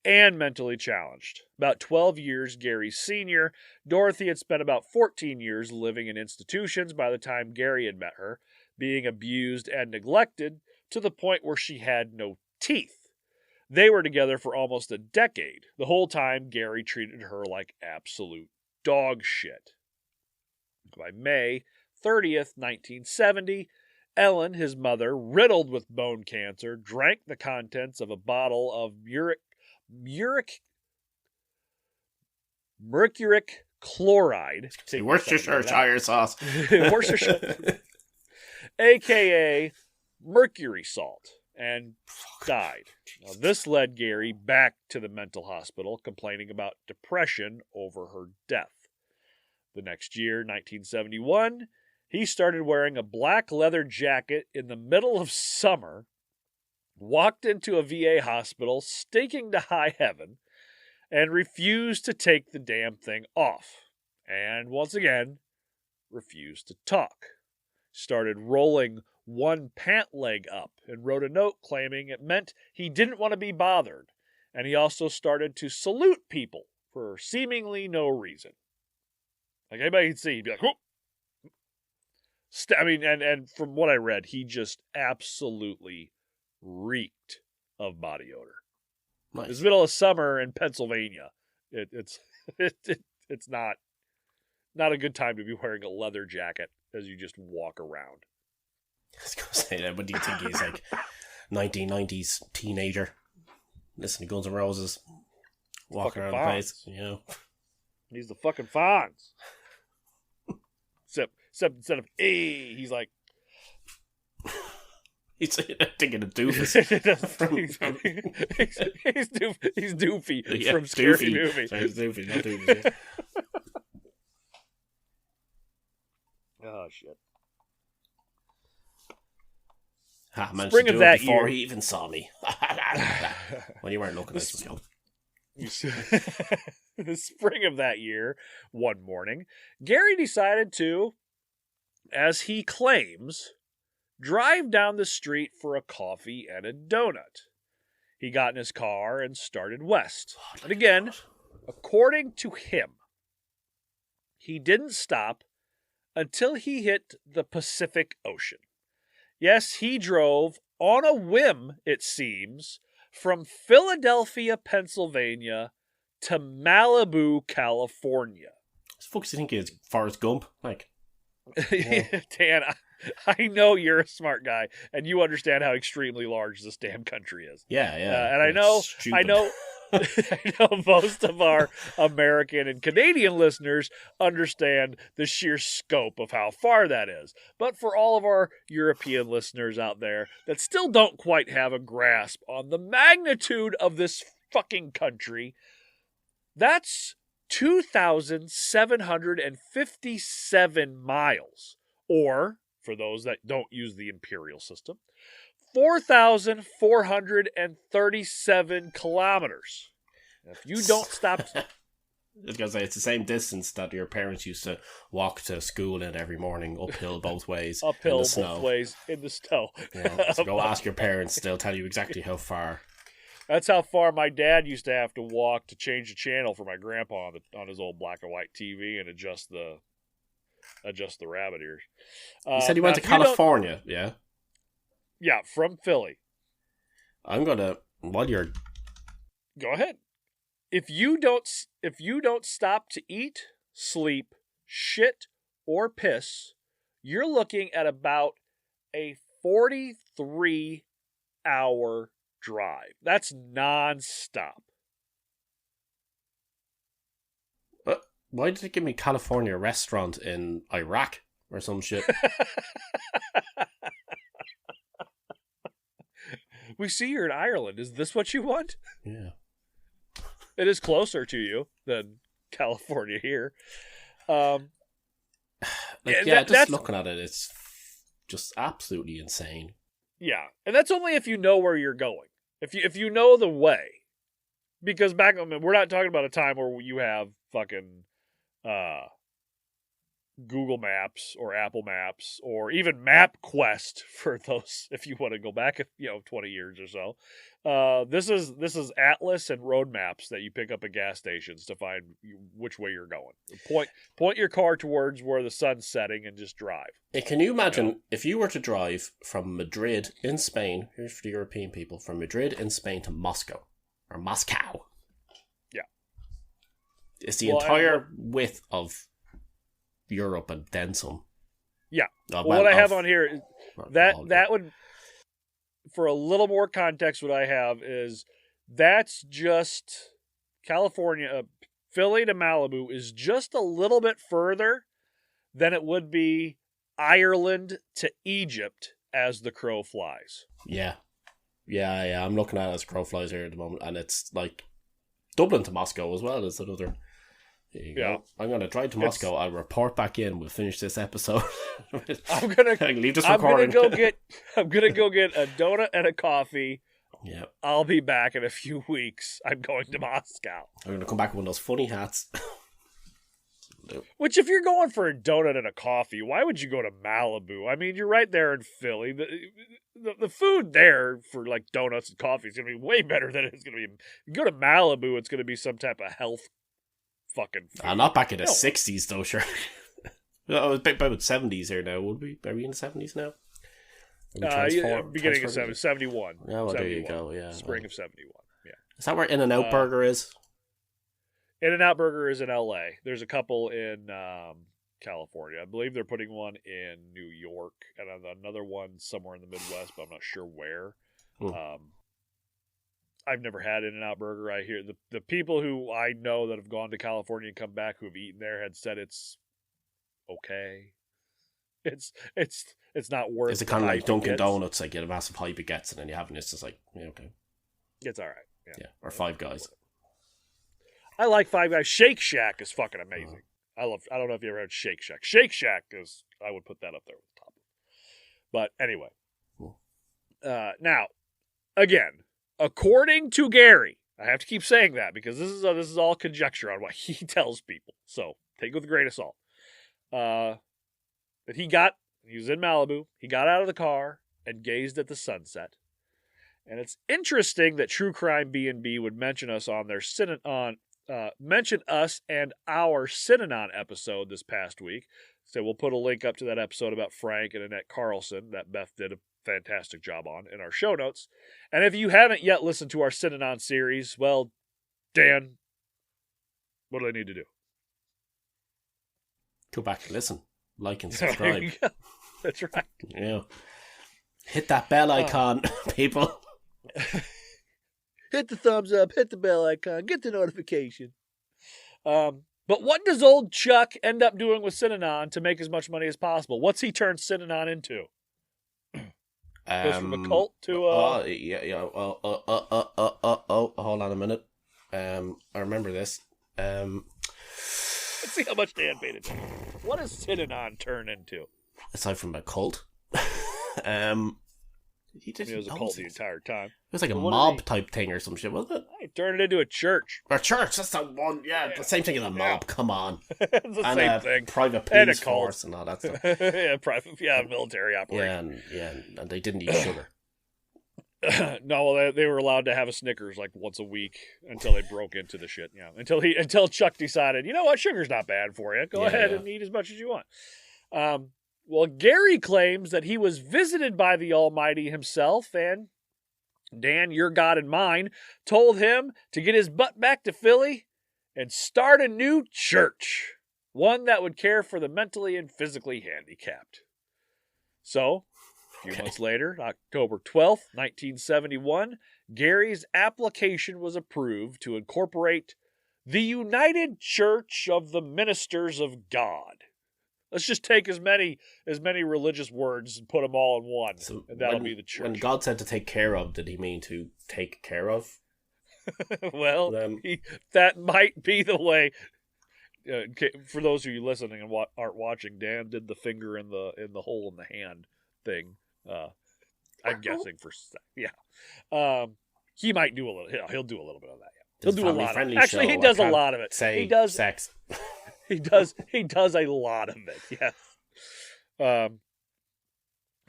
and mentally challenged. About 12 years Gary's senior, Dorothy had spent about 14 years living in institutions by the time Gary had met her, being abused and neglected to the point where she had no teeth. They were together for almost a decade. The whole time, Gary treated her like absolute dog shit. By May 30th, 1970, Ellen, his mother, riddled with bone cancer, drank the contents of a bottle of mercuric chloride. Worcestershire sauce. Worcestershire. A.K.A. mercury salt, and died. Now, this led Gary back to the mental hospital, complaining about depression over her death. The next year, 1971, he started wearing a black leather jacket in the middle of summer, walked into a VA hospital, staking to high heaven, and refused to take the damn thing off. And once again, refused to talk. Started rolling one pant leg up and wrote a note claiming it meant he didn't want to be bothered. And he also started to salute people for seemingly no reason. Like anybody could see, he'd be like, whoop. And from what I read, he just absolutely reeked of body odor. Nice. It's the middle of summer in Pennsylvania. It's not a good time to be wearing a leather jacket as you just walk around. I was going to say that, but do you think he's like 1990s teenager? Listen to Guns N' Roses. Walking around the place. He's the fucking Fonz. Except instead of, hey, he's like, He's thinking of Doofus. He's Doofy Yeah, from Scary Doofy. Movie. Sorry, it's Doofy, not Doofus. Yeah. Oh, shit. I managed Spring to of do it that before year. he even saw me. When you weren't looking, I was going. The spring of that year, one morning, Gary decided to, as he claims, drive down the street for a coffee and a donut. He got in his car and started west. And again, according to him, he didn't stop until he hit the Pacific Ocean. Yes, he drove on a whim, it seems, from Philadelphia, Pennsylvania to Malibu, California. What the fuck do you think he is? Forrest Gump? Like, Dan, I know you're a smart guy, and you understand how extremely large this damn country is. yeah. And I know I know most of our American and Canadian listeners understand the sheer scope of how far that is. But for all of our European listeners out there that still don't quite have a grasp on the magnitude of this fucking country, that's 2,757 miles. Or, for those that don't use the imperial system, 4,437 kilometers. If you don't stop... I was going to say, it's the same distance that your parents used to walk to school in every morning, uphill both ways. Uphill in the both snow. ways in the snow. Yeah, so go ask your parents, they'll tell you exactly how far. That's how far my dad used to have to walk to change the channel for my grandpa on his old black and white TV and adjust the rabbit ears. You said he went to California, yeah? Yeah, from Philly. I'm gonna, while you're... Go ahead. If you don't stop to eat, sleep, shit, or piss, you're looking at about a 43-hour drive. That's non-stop. Why did it give me California restaurant in Iraq or some shit? We see you're in Ireland. Is this what you want? Yeah. It is closer to you than California here. Just looking at it, it's just absolutely insane. Yeah, and that's only if you know where you're going. If you know the way, because we're not talking about a time where you have fucking Google Maps or Apple Maps or even MapQuest for those if you want to go back 20 years or so. This is Atlas and road maps that you pick up at gas stations to find which way you're going. Point your car towards where the sun's setting and just drive. Can you imagine if you were to drive from Madrid in Spain, here's for the European people, from Madrid in Spain to Moscow or Moscow? Yeah. It's the entire width of Europe and then some. Yeah. What I have on here, that would, for a little more context, what I have is that's just California. Philly to Malibu is just a little bit further than it would be Ireland to Egypt as the crow flies. Yeah. I'm looking at it as crow flies here at the moment, and it's like Dublin to Moscow as well is another. There you go. I'm going to drive to Moscow. I'll report back in. We'll finish this episode. I'm gonna leave this recording. I'm gonna go get a donut and a coffee. Yeah. I'll be back in a few weeks. I'm going to Moscow. I'm going to come back with one of those funny hats. Which, if you're going for a donut and a coffee, why would you go to Malibu? I mean, you're right there in Philly. The food there for like donuts and coffee is going to be way better than it's going to be. You go to Malibu, it's going to be some type of health fucking food. I'm not back in the 60s though, sure. No, it's about 70s here now, would we? Are we in the 70s now? Beginning of 71. Yeah, well, 71. There you go, yeah. Spring of 71, yeah. Is that where In-N-Out Burger is? In-N-Out Burger is in L.A. There's a couple in California. I believe they're putting one in New York and another one somewhere in the Midwest, but I'm not sure where. I've never had In-N-Out Burger. I hear the people who I know that have gone to California and come back who have eaten there had said it's okay. It's not worth. Is it kind of like hype Dunkin' it gets. Donuts? Like, you get a massive hype it gets, and then you have it, and it's just like, yeah, okay. It's all right. Yeah. Or Five Guys. I like Five Guys. Shake Shack is fucking amazing. I don't know if you ever had Shake Shack. Shake Shack is, I would put that up there with the top. But anyway. Now, again, according to Gary, I have to keep saying that because this is all conjecture on what he tells people. So take it with a grain of salt. That he was in Malibu. He got out of the car and gazed at the sunset. And it's interesting that True Crime BnB would mention us on their mention us and our Synanon episode this past week. So we'll put a link up to that episode about Frank and Annette Carlson that Beth did a fantastic job on in our show notes. And if you haven't yet listened to our Synanon series, well, Dan, what do they need to do? Go back and listen. Like and subscribe. That's right. Yeah. Hit that bell icon, people. Hit the thumbs up, hit the bell icon, get the notification. But what does old Chuck end up doing with Synanon to make as much money as possible? What's he turned Synanon into? Goes from a cult to hold on a minute. I remember this. Let's see how much Dan paid attention. What does Synanon turn into? Aside from a cult. It was a cult the entire time. It was like a mob type thing or some shit, wasn't it? He turned it into a church. A church, that's the one, yeah. The same thing as a mob, come on. It's the same thing. Private police force and all that stuff. Military operation. And they didn't eat sugar. No, they were allowed to have a Snickers like once a week until they broke into the shit. Yeah, until Chuck decided, you know what, sugar's not bad for you. Go ahead and eat as much as you want. Well, Gary claims that he was visited by the Almighty himself, and Dan, your God and mine, told him to get his butt back to Philly and start a new church, one that would care for the mentally and physically handicapped. So, a few months later, October 12th, 1971, Gary's application was approved to incorporate the United Church of the Ministers of God. Let's just take as many religious words and put them all in one, and that'll be the church. When God said to take care of, did he mean to take care of? Well, that might be the way. For those of you listening and aren't watching, Dan did the finger in the hole in the hand thing. I'm guessing he might do a little. He'll do a little bit of that. Yeah. He'll do a lot. Actually, he does a lot of it. He does sex. He does a lot of it, yes.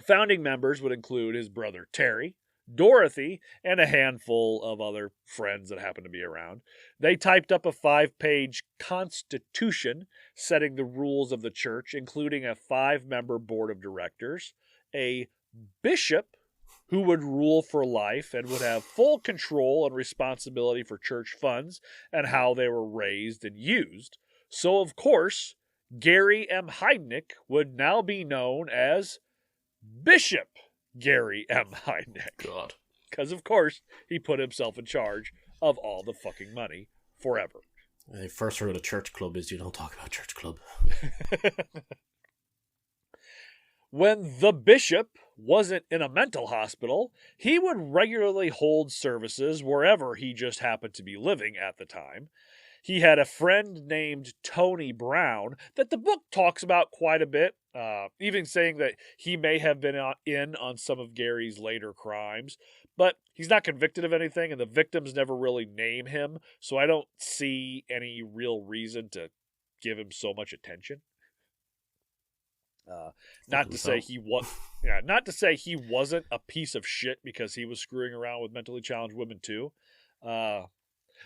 Founding members would include his brother Terry, Dorothy, and a handful of other friends that happened to be around. They typed up a 5-page constitution setting the rules of the church, including a 5-member board of directors, a bishop who would rule for life and would have full control and responsibility for church funds and how they were raised and used. So, of course, Gary M. Heidnik would now be known as Bishop Gary M. Heidnik. God. Because, of course, he put himself in charge of all the fucking money forever. The first rule of church club is you don't talk about church club. When the bishop wasn't in a mental hospital, he would regularly hold services wherever he just happened to be living at the time. He had a friend named Tony Brown that the book talks about quite a bit, even saying that he may have been in on some of Gary's later crimes, but he's not convicted of anything, and the victims never really name him, so I don't see any real reason to give him so much attention. Not to say he wasn't a piece of shit because he was screwing around with mentally challenged women too.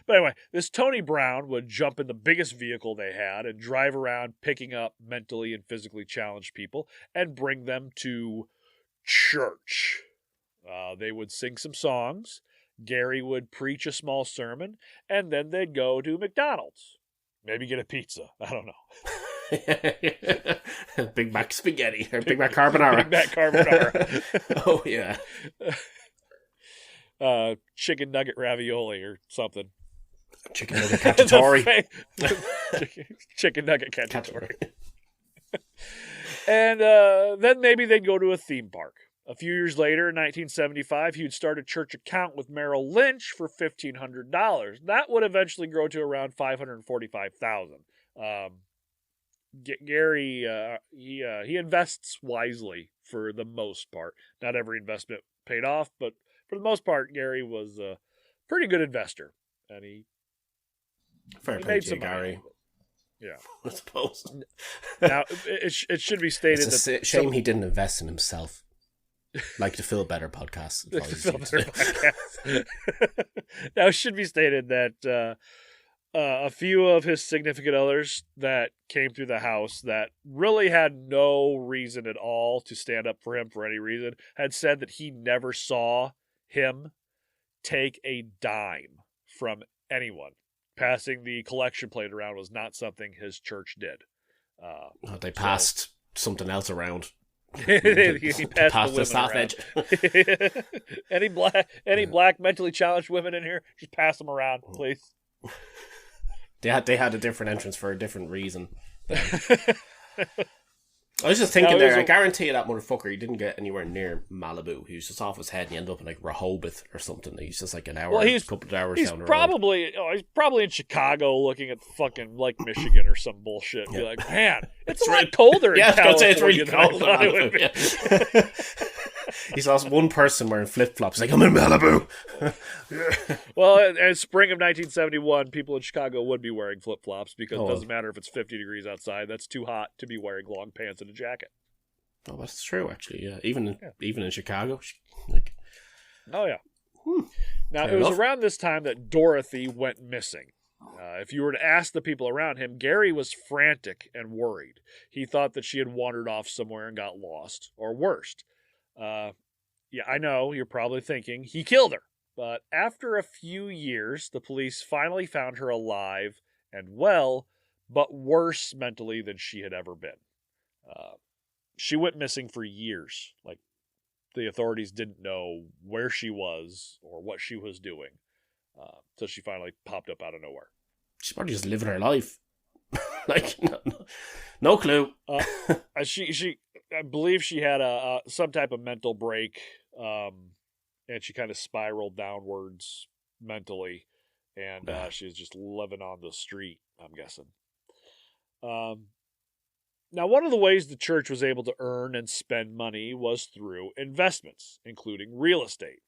But anyway, this Tony Brown would jump in the biggest vehicle they had and drive around picking up mentally and physically challenged people and bring them to church. They would sing some songs, Gary would preach a small sermon, and then they'd go to McDonald's. Maybe get a pizza. I don't know. Big Mac spaghetti or Big Mac carbonara. Big Mac carbonara. Oh, yeah. Chicken nugget ravioli or something. Chicken nugget cacciatore. Chicken nugget cacciatore. And then maybe they'd go to a theme park. A few years later, in 1975, he would start a church account with Merrill Lynch for $1,500. That would eventually grow to around $545,000. Gary, he invests wisely for the most part. Not every investment paid off, but for the most part, Gary was a pretty good investor, and he made some Gary. money. Yeah, I suppose. Now it should be stated it's a shame he didn't invest in himself. Like the Feel Better podcast. Now, it should be stated that a few of his significant others that came through the house that really had no reason at all to stand up for him for any reason had said that he never saw him take a dime from anyone. Passing the collection plate around was not something his church did. They passed something else around. He passed the staff edge. Any black mentally challenged women in here, just pass them around, please. They had a different entrance for a different reason. I was just thinking I guarantee you that motherfucker, he didn't get anywhere near Malibu. He was just off his head and he ended up in like Rehoboth or something. He's just like a couple of hours down the road. He's probably in Chicago looking at fucking Lake Michigan or some bullshit. Yeah. Be like, man, it's a lot colder in California. It's really cold. Yeah. He saw one person wearing flip-flops. He's like, I'm in Malibu. Well, in spring of 1971, people in Chicago would be wearing flip-flops because it doesn't matter if it's 50 degrees outside. That's too hot to be wearing long pants and a jacket. Oh, that's true, actually. Yeah, even in Chicago. Oh, yeah. Now, it was around this time that Dorothy went missing. If you were to ask the people around him, Gary was frantic and worried. He thought that she had wandered off somewhere and got lost, or worse. Yeah, I know, you're probably thinking, he killed her. But after a few years, the police finally found her alive and well, but worse mentally than she had ever been. She went missing for years. Like, the authorities didn't know where she was or what she was doing. Until she finally popped up out of nowhere. She's probably just living her life. Like, no clue. I believe she had some type of mental break, and she kind of spiraled downwards mentally, and she was just living on the street, I'm guessing. Now, one of the ways the church was able to earn and spend money was through investments, including real estate.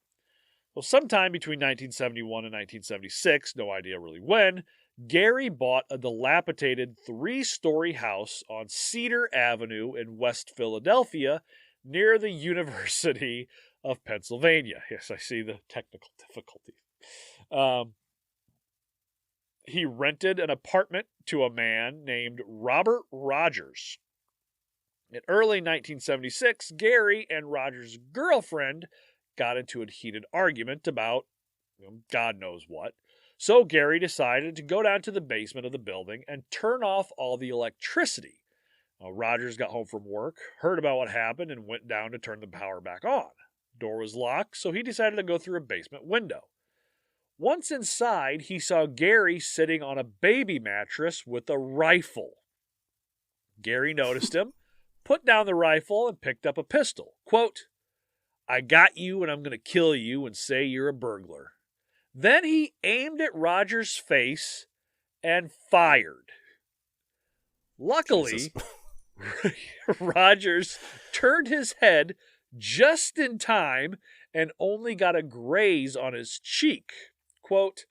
Well, sometime between 1971 and 1976, no idea really when, Gary bought a dilapidated 3-story house on Cedar Avenue in West Philadelphia near the University of Pennsylvania. Yes, I see the technical difficulties. He rented an apartment to a man named Robert Rogers. In early 1976, Gary and Rogers' girlfriend got into a heated argument about God knows what. So Gary decided to go down to the basement of the building and turn off all the electricity. Rogers got home from work, heard about what happened, and went down to turn the power back on. Door was locked, so he decided to go through a basement window. Once inside, he saw Gary sitting on a baby mattress with a rifle. Gary noticed him, put down the rifle, and picked up a pistol. Quote, "I got you and I'm going to kill you and say you're a burglar." Then he aimed at Rogers' face and fired. Luckily, Rogers turned his head just in time and only got a graze on his cheek. Quote,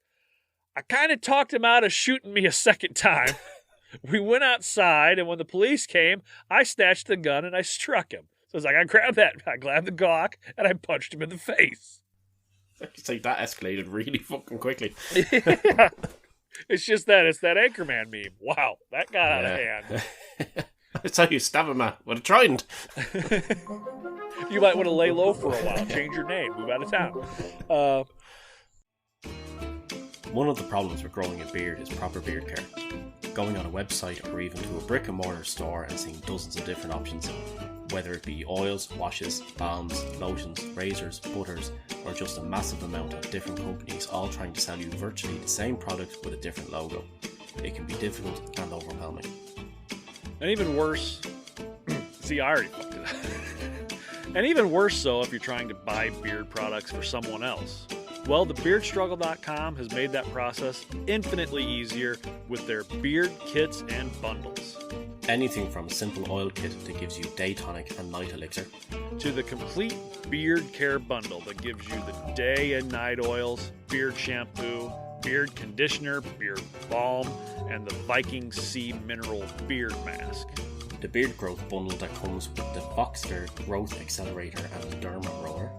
"I kind of talked him out of shooting me a second time. We went outside, and when the police came, I snatched the gun and I struck him." So it's like, I grabbed the Glock, and I punched him in the face. It's like that escalated really fucking quickly. Yeah. It's that Anchorman meme. Wow, that got out of hand. That's how you stab a man with a trident. You might want to lay low for a while, change your name, move out of town. One of the problems with growing a beard is proper beard care. Going on a website or even to a brick and mortar store and seeing dozens of different options, whether it be oils, washes, balms, lotions, razors, butters, or just a massive amount of different companies all trying to sell you virtually the same product with a different logo. It can be difficult and overwhelming. And even worse, See, I already fucked it up. And even worse so if you're trying to buy beard products for someone else. Well, thebeardstruggle.com has made that process infinitely easier with their beard kits and bundles. Anything from a simple oil kit that gives you day tonic and night elixir, to the complete beard care bundle that gives you the day and night oils, beard shampoo, beard conditioner, beard balm, and the Viking Sea Mineral Beard Mask. the beard growth bundle that comes with the Voxter Growth Accelerator and the Derma Roller,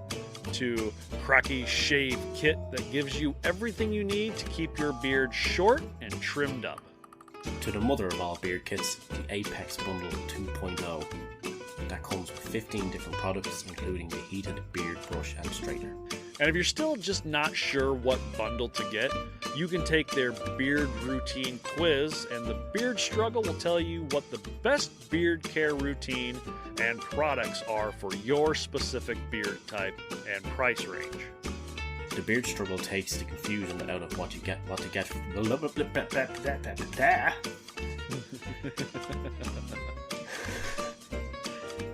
to Crocky Shave Kit that gives you everything you need to keep your beard short and trimmed up. to the mother of all beard kits, the Apex Bundle 2.0, that comes with 15 different products including the heated beard brush and straightener. And if you're still just not sure what bundle to get, you can take their beard routine quiz, and the Beard Struggle will tell you what the best beard care routine and products are for your specific beard type and price range. The Beard Struggle takes the confusion out of what to get.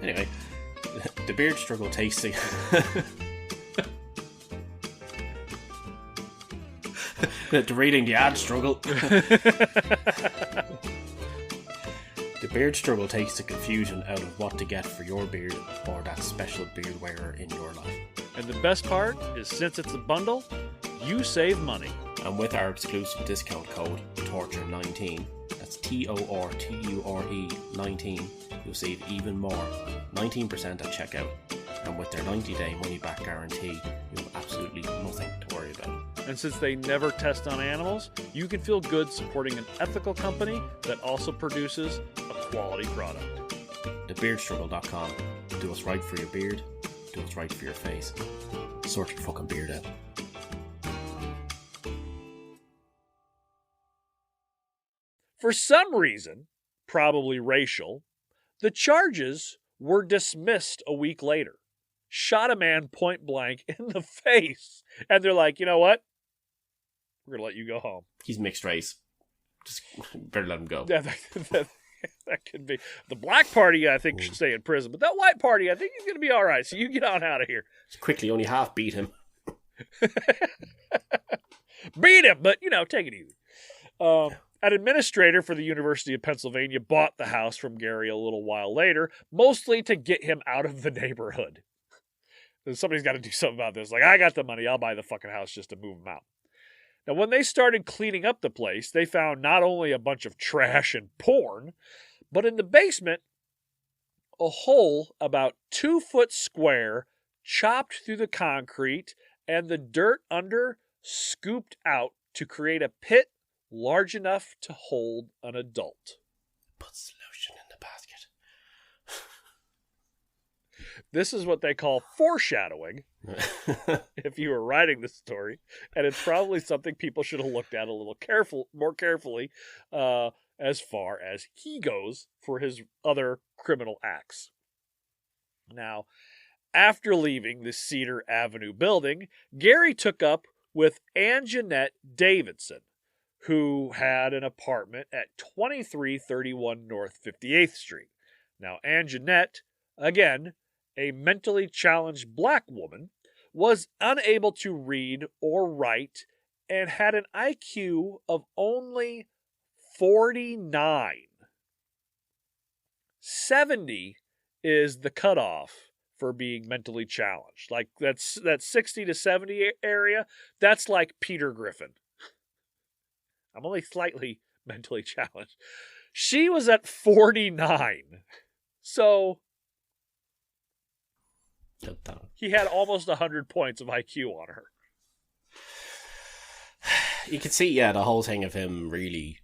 Anyway, the Beard Struggle takes the... the reading the ad struggle. The Beard Struggle takes the confusion out of what to get for your beard or that special beard wearer in your life. And the best part is, since it's a bundle, you save money. And with our exclusive discount code, TORTURE19, that's TORTURE 19, you'll save even more, 19% at checkout. And with their 90-day money-back guarantee, you have absolutely nothing to worry about. And since they never test on animals, you can feel good supporting an ethical company that also produces a quality product. TheBeardStruggle.com. Do what's right for your beard. Do what's right for your face. Sort your fucking beard out. For some reason, probably racial, the charges were dismissed a week later. Shot a man point blank in the face. And they're like, you know what? We're going to let you go home. He's mixed race. Just better let him go. That could be. The black party, I think, should stay in prison. But that white party, I think he's going to be all right. So you get on out of here. Just quickly, only half beat him. Beat him, but, take it easy. An administrator for the University of Pennsylvania bought the house from Gary a little while later, mostly to get him out of the neighborhood. Somebody's got to do something about this. Like, I got the money, I'll buy the fucking house just to move him out. Now, when they started cleaning up the place, they found not only a bunch of trash and porn, but in the basement, a hole about 2 foot square, chopped through the concrete, and the dirt under scooped out to create a pit large enough to hold an adult. Put solution in the basket. This is what they call foreshadowing, if you were writing the story, and it's probably something people should have looked at a little more carefully, as far as he goes for his other criminal acts. Now, after leaving the Cedar Avenue building, Gary took up with Anjanette Davidson, who had an apartment at 2331 North 58th Street. Now, Anjanette, again, a mentally challenged black woman, was unable to read or write and had an IQ of only 49. 70 is the cutoff for being mentally challenged. Like, that's 60 to 70 area, that's like Peter Griffin. I'm only slightly mentally challenged. She was at 49. So he had almost 100 points of IQ on her. You could see, the whole thing of him really,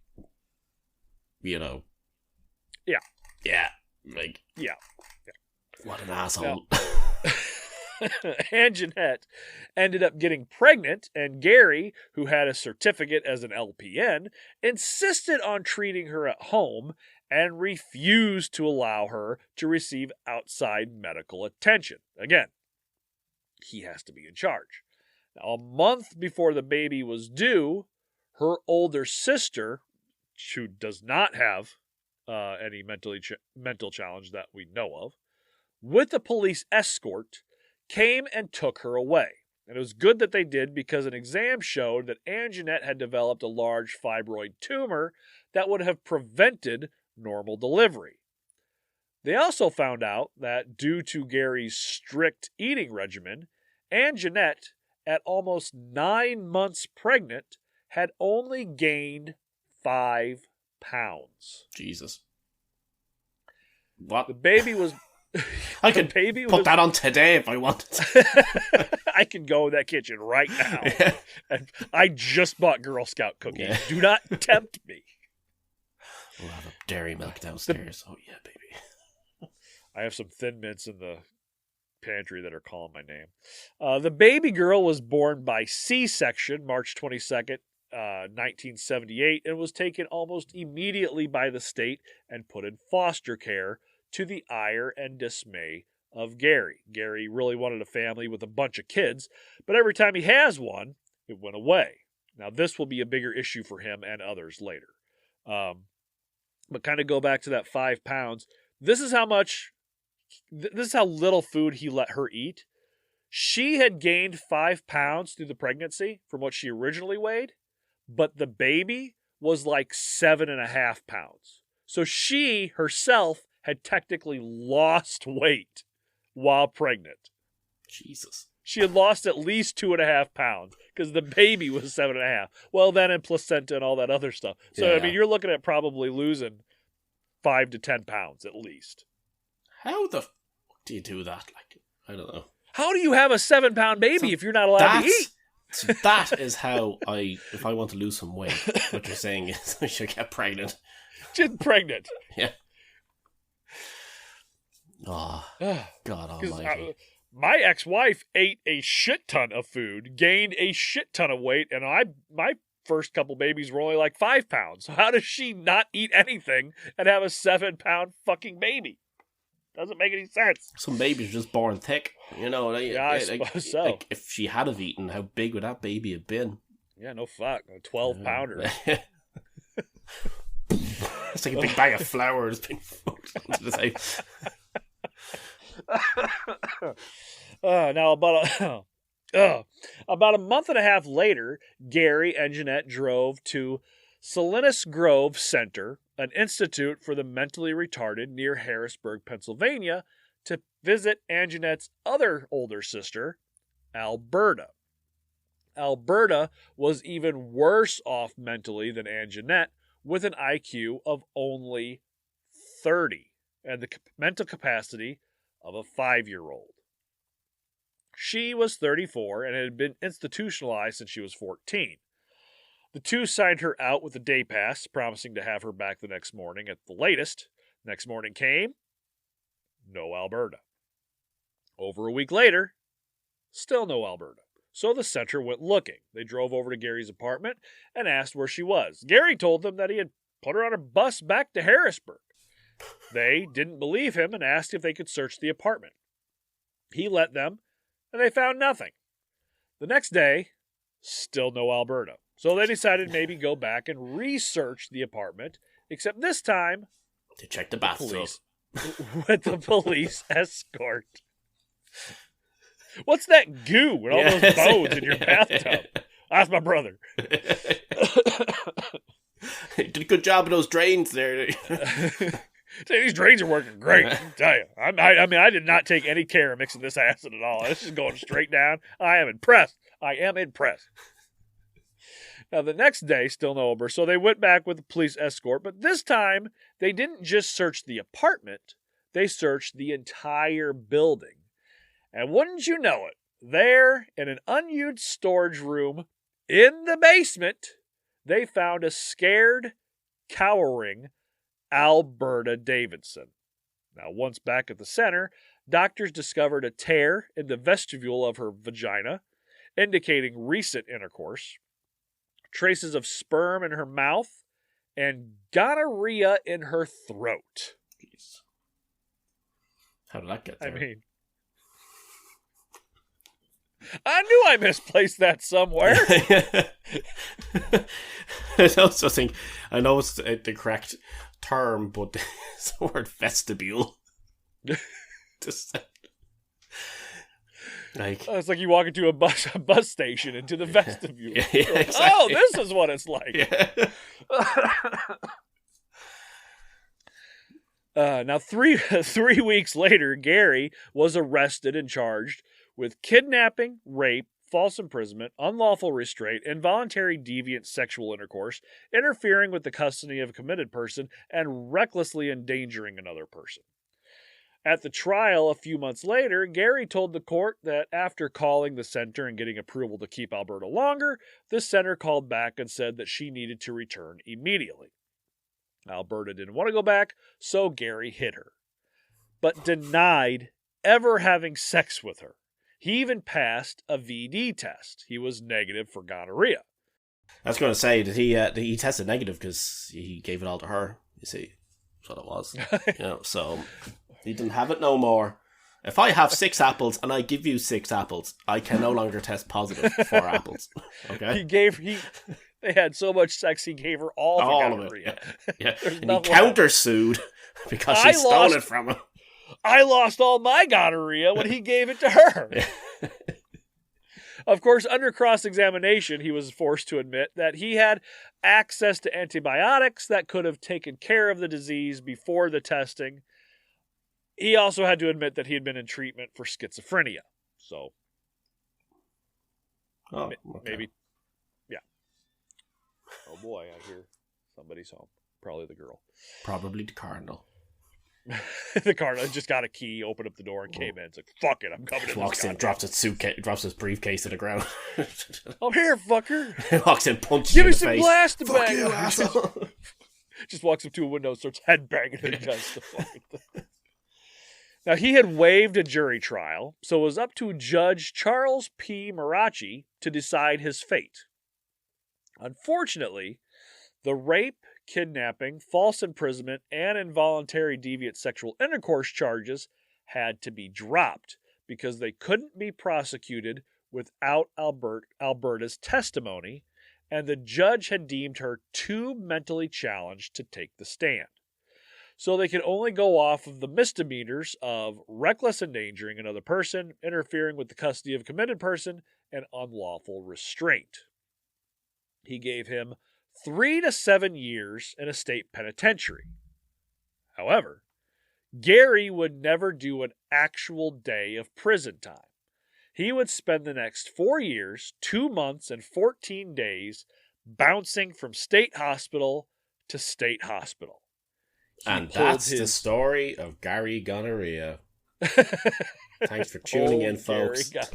Yeah. Yeah. Like, Yeah. what an asshole. Anjanette ended up getting pregnant, and Gary, who had a certificate as an LPN, insisted on treating her at home and refused to allow her to receive outside medical attention. Again, he has to be in charge. Now, a month before the baby was due, her older sister, who does not have any mental challenge that we know of, with a police escort, came and took her away. And it was good that they did, because an exam showed that Anjanette had developed a large fibroid tumor that would have prevented normal delivery. They also found out that due to Gary's strict eating regimen, Anjanette, at almost 9 months pregnant, had only gained 5 pounds. Jesus. What? The baby was... I could put that on today if I wanted to. I can go in that kitchen right now. Yeah. And I just bought Girl Scout cookies. Yeah. Do not tempt me. We'll have a dairy milk downstairs. Oh, yeah, baby. I have some Thin Mints in the pantry that are calling my name. The baby girl was born by C-section March 22nd, 1978, and was taken almost immediately by the state and put in foster care, to the ire and dismay of Gary. Gary really wanted a family with a bunch of kids, but every time he has one, it went away. Now, this will be a bigger issue for him and others later. But kind of go back to that 5 pounds. This is how little food he let her eat. She had gained 5 pounds through the pregnancy from what she originally weighed, but the baby was like 7.5 pounds. So she herself had technically lost weight while pregnant. Jesus. She had lost at least 2.5 pounds because the baby was 7.5. Well, then in placenta and all that other stuff. So, yeah. I mean, you're looking at probably losing 5 to 10 pounds at least. How the fuck do you do that? Like, I don't know. How do you have a 7-pound baby if you're not allowed to eat? So that is how if I want to lose some weight, what you're saying is I should get pregnant. Just pregnant. Yeah. Oh, God almighty. My ex-wife ate a shit ton of food, gained a shit ton of weight, and my first couple babies were only like 5 pounds. So how does she not eat anything and have a 7-pound fucking baby? Doesn't make any sense. Some babies are just born thick, you know. I suppose so. Like, if she had have eaten, how big would that baby have been? Yeah, no fuck. A 12-pounder. It's like a big bag of flour that's been fucked into the house. Now, about a month and a half later, Gary and Jeanette drove to Salinas Grove Center, an institute for the mentally retarded near Harrisburg, Pennsylvania, to visit Anjanette's other older sister, Alberta. Alberta was even worse off mentally than Anjanette, with an IQ of only 30 and the mental capacity of a 5-year-old. She was 34 and had been institutionalized since she was 14. The two signed her out with a day pass, promising to have her back the next morning at the latest. Next morning came, no Alberta. Over a week later, still no Alberta. So the center went looking. They drove over to Gary's apartment and asked where she was. Gary told them that he had put her on a bus back to Harrisburg. They didn't believe him and asked if they could search the apartment. He let them, and they found nothing. The next day, still no Alberta. So they decided maybe go back and research the apartment, except this time to check the bathroom with the police escort. What's that goo and all those bones in your bathtub? That's my brother. He did a good job of those drains there. These drains are working great, I can tell you. I mean, I did not take any care of mixing this acid at all. This is going straight down. I am impressed. Now, the next day, still no Alberta, so they went back with the police escort, but this time, they didn't just search the apartment, they searched the entire building. And wouldn't you know it, there, in an unused storage room in the basement, they found a scared, cowering Alberta Davidson. Now, once back at the center, doctors discovered a tear in the vestibule of her vagina, indicating recent intercourse, traces of sperm in her mouth, and gonorrhea in her throat. Jeez. How did that get there? I mean, I knew I misplaced that somewhere. I also think, I know it's the correct term, but it's the word vestibule. Just like, it's like you walk into a bus station into the vestibule. Yeah, exactly. Oh, this is what it's like. Yeah. Now, three weeks later, Gary was arrested and charged with kidnapping, rape, false imprisonment, unlawful restraint, involuntary deviant sexual intercourse, interfering with the custody of a committed person, and recklessly endangering another person. At the trial a few months later, Gary told the court that after calling the center and getting approval to keep Alberta longer, the center called back and said that she needed to return immediately. Alberta didn't want to go back, so Gary hid her, but denied ever having sex with her. He even passed a VD test. He was negative for gonorrhea. I was going to say that he tested negative because he gave it all to her. You see, that's what it was. So he didn't have it no more. If I have 6 apples and I give you 6 apples, I can no longer test positive for apples. Okay. They had so much sex, he gave her all the gonorrhea. Of it. Yeah. And he countersued because she stole it from him. I lost all my gonorrhea when he gave it to her. Of course, under cross-examination, he was forced to admit that he had access to antibiotics that could have taken care of the disease before the testing. He also had to admit that he had been in treatment for schizophrenia. So, maybe. Oh boy, I hear somebody's home. Probably the girl. Probably the cardinal. The cardinal just got a key, opened up the door, and came in. It's like, fuck it, I'm coming in. Walks in, drops his suitcase, drops his briefcase to the ground. I'm here, fucker. Walks in, punches you in the face. Give me some plastic Fuck bag. you, asshole. Just walks up to a window, starts headbanging against the fucking thing. Now, he had waived a jury trial, so it was up to Judge Charles P. Marachi to decide his fate. Unfortunately, the rape, kidnapping, false imprisonment, and involuntary deviant sexual intercourse charges had to be dropped because they couldn't be prosecuted without Alberta's testimony, and the judge had deemed her too mentally challenged to take the stand. So they could only go off of the misdemeanors of reckless endangering another person, interfering with the custody of a committed person, and unlawful restraint. He gave him 3 to 7 years in a state penitentiary. However, Gary would never do an actual day of prison time. He would spend the next 4 years, 2 months, and 14 days bouncing from state hospital to state hospital. And that's the story of Gary Gonorrhea. Thanks for tuning in, folks. Gary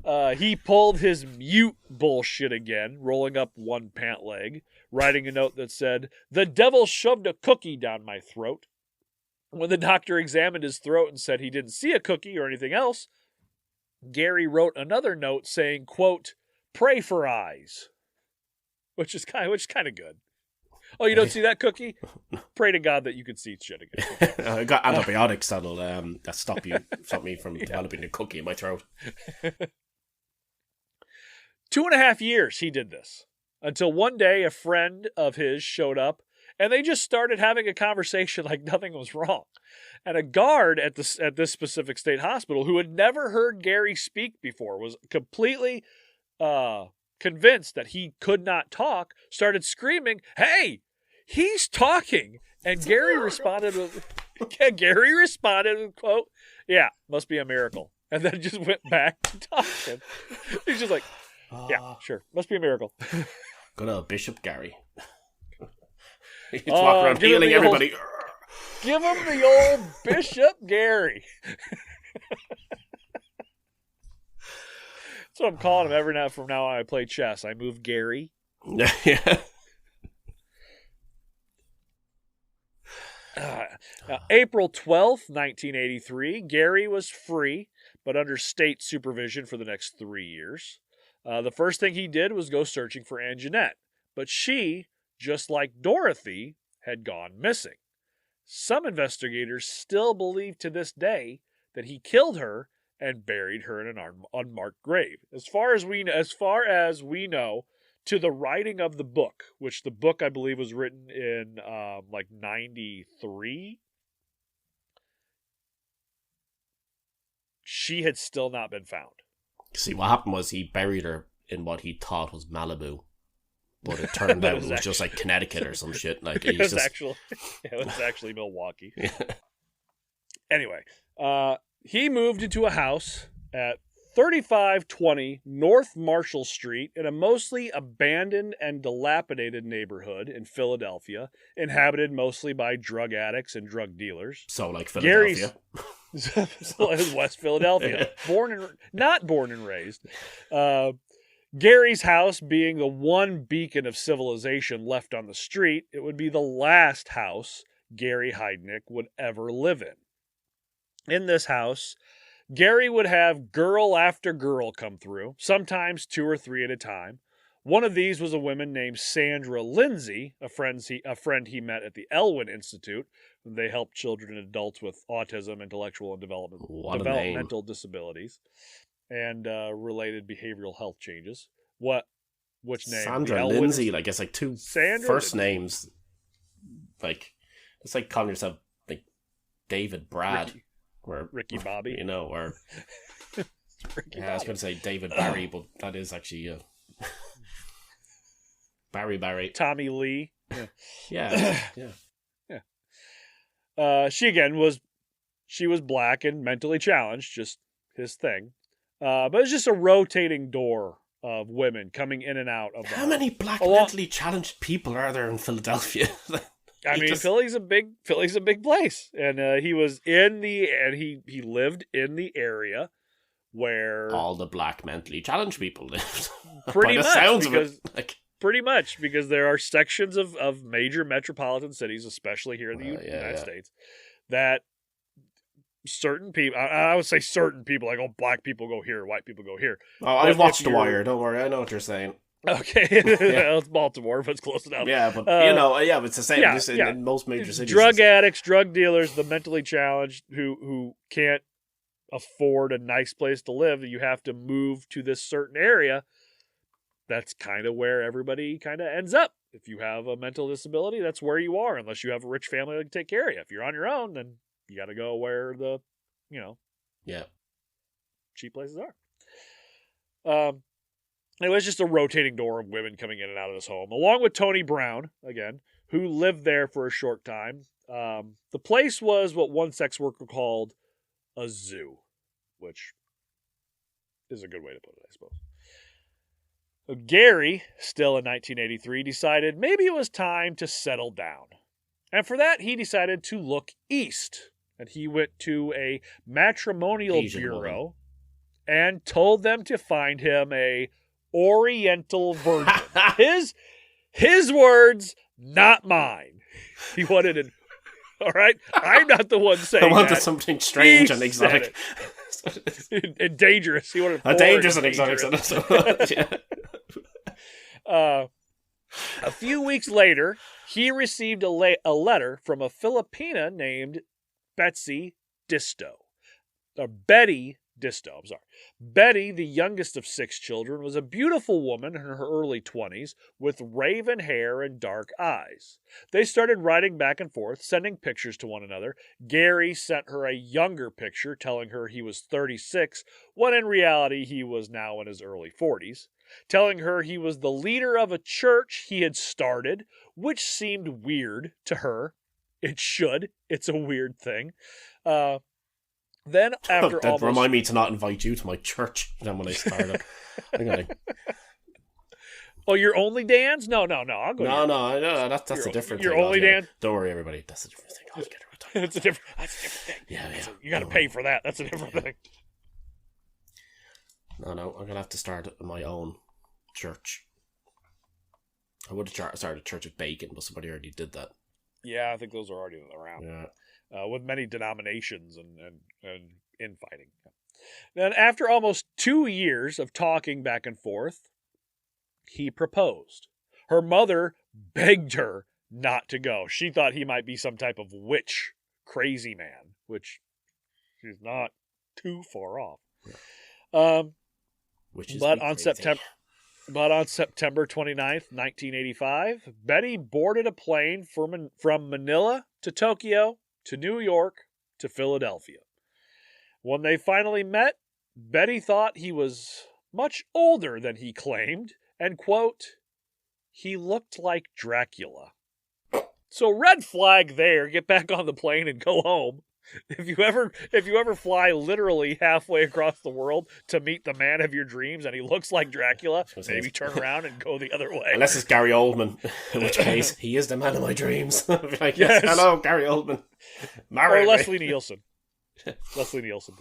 Gonorrhea. He pulled his mute bullshit again, rolling up one pant leg, writing a note that said, "The devil shoved a cookie down my throat." When the doctor examined his throat and said he didn't see a cookie or anything else, Gary wrote another note saying, quote, "Pray for eyes," which is kind of good. Oh, you don't see that cookie? Pray to God that you can see shit again. I got antibiotics that'll stop me from developing the cookie in my throat. 2.5 years he did this, until one day a friend of his showed up, and they just started having a conversation like nothing was wrong. And a guard at this specific state hospital, who had never heard Gary speak before, was completely convinced that he could not talk, started screaming, "Hey, he's talking!" And Gary responded with, quote, "Yeah, must be a miracle." And then just went back to talking. He's just like, "Yeah, sure, must be a miracle." Good old Bishop Gary. He's walking around healing everybody. Give him the old Bishop Gary. That's what I'm calling him every night from now on. I play chess. I move Gary. Yeah. Now, April 12th, 1983, Gary was free, but under state supervision for the next 3 years. The first thing he did was go searching for Anjanette, but she, just like Dorothy, had gone missing. Some investigators still believe to this day that he killed her and buried her in an unmarked grave. As far as we know, to the writing of the book, which the book I believe was written in 93, she had still not been found. See, what happened was he buried her in what he thought was Malibu, but it turned out it was just like Connecticut or some shit. Like it was actually Milwaukee. Yeah. Anyway, he moved into a house at 3520 North Marshall Street in a mostly abandoned and dilapidated neighborhood in Philadelphia, inhabited mostly by drug addicts and drug dealers. So, like Philadelphia. West Philadelphia. Not born and raised. Gary's house being the one beacon of civilization left on the street, it would be the last house Gary Heidnik would ever live in. In this house, Gary would have girl after girl come through, sometimes 2 or 3 at a time. One of these was a woman named Sandra Lindsay, a friend he met at the Elwyn Institute. They helped children and adults with autism, intellectual and developmental disabilities, and related behavioral health changes. Which name? Sandra Lindsay, like it's like 2 first names. Like it's like calling yourself like David Brad. Ricky Bobby, or Ricky I was going to say David Barry, but that is actually Barry. Tommy Lee. Yeah. She was black and mentally challenged, just his thing. But it's just a rotating door of women coming in and out of the How house. many black mentally challenged people are there in Philadelphia? Philly's a big place, and he lived in the area where all the black mentally challenged people lived. Pretty much because there are sections of major metropolitan cities, especially here in the United States, that certain people, I would say certain people, like, oh, black people go here, white people go here. Oh, I've watched The Wire. Don't worry, I know what you're saying. Okay, it's Baltimore, but it's close enough. Yeah, but it's the same. In most major cities, drug addicts, drug dealers, the mentally challenged who can't afford a nice place to live. You have to move to this certain area. That's kind of where everybody kind of ends up. If you have a mental disability, that's where you are, unless you have a rich family that can take care of you. If you're on your own, then you got to go where the cheap places are. It was just a rotating door of women coming in and out of this home, along with Tony Brown, again, who lived there for a short time. The place was what one sex worker called a zoo, which is a good way to put it, I suppose. Gary, still in 1983, decided maybe it was time to settle down. And for that, he decided to look east. And he went to a matrimonial bureau and told them to find him a Oriental virgin. His words, not mine. He wanted an... All right? I'm not the one saying I wanted that. something strange and exotic. And dangerous. He wanted dangerous and exotic. A few weeks later, he received a letter from a Filipina named Betty Disto. Betty, the youngest of 6 children, was a beautiful woman in her early 20s with raven hair and dark eyes. They started writing back and forth, sending pictures to one another. Gary sent her a younger picture telling her he was 36, when in reality he was now in his early 40s. Telling her he was the leader of a church he had started, which seemed weird to her. It should. It's a weird thing. Then after that remind me to not invite you to my church. Then when I started, oh, you're only Dan's? No. I'll go. No. That's a different. You're thing. only Dan. Don't worry, everybody. That's a different thing. I'll get it. That's a different thing. Yeah. You got to pay for that. That's a different thing. No. I'm gonna have to start my own church. I would have started a church of bacon, but somebody already did that. Yeah, I think those are already around. Yeah. With many denominations and infighting. Then after almost 2 years of talking back and forth, he proposed. Her mother begged her not to go. She thought he might be some type of witch, crazy man, which she's not too far off. Which is but on crazy. But on September 29th, 1985, Betty boarded a plane from Manila to Tokyo to New York to Philadelphia. When they finally met, Betty thought he was much older than he claimed, and, quote, he looked like Dracula. So red flag there, get back on the plane and go home. If you ever fly literally halfway across the world to meet the man of your dreams and he looks like Dracula, maybe turn around and go the other way. Unless it's Gary Oldman, in which case he is the man of my dreams. Like, yes. Hello, Gary Oldman. Or Leslie Nielsen. Leslie Nielsen.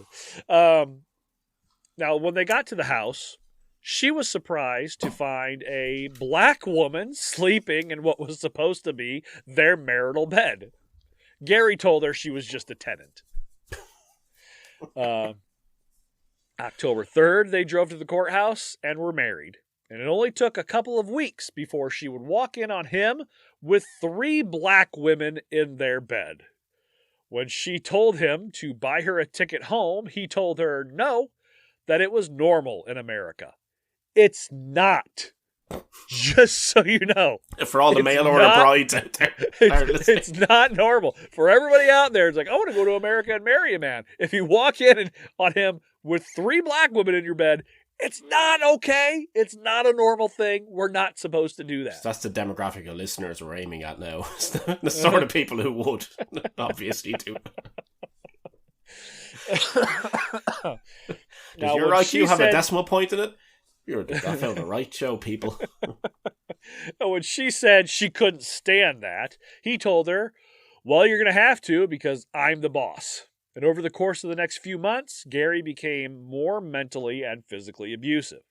Now, when they got to the house, she was surprised to find a black woman sleeping in what was supposed to be their marital bed. Gary told her she was just a tenant. October 3rd, they drove to the courthouse and were married. And it only took a couple of weeks before she would walk in on him with 3 black women in their bed. When she told him to buy her a ticket home, he told her no, that it was normal in America. It's not. Just so you know. For all the mail order brides out there. It's not normal. For everybody out there, it's like, I want to go to America and marry a man. If you walk in on him with 3 black women in your bed, it's not okay. It's not a normal thing. We're not supposed to do that. That's the demographic of listeners we're aiming at now. The sort of people who would obviously do. Does your IQ have a decimal point in it? I found the right show, people. And when she said she couldn't stand that, he told her, well, you're going to have to because I'm the boss. And over the course of the next few months, Gary became more mentally and physically abusive.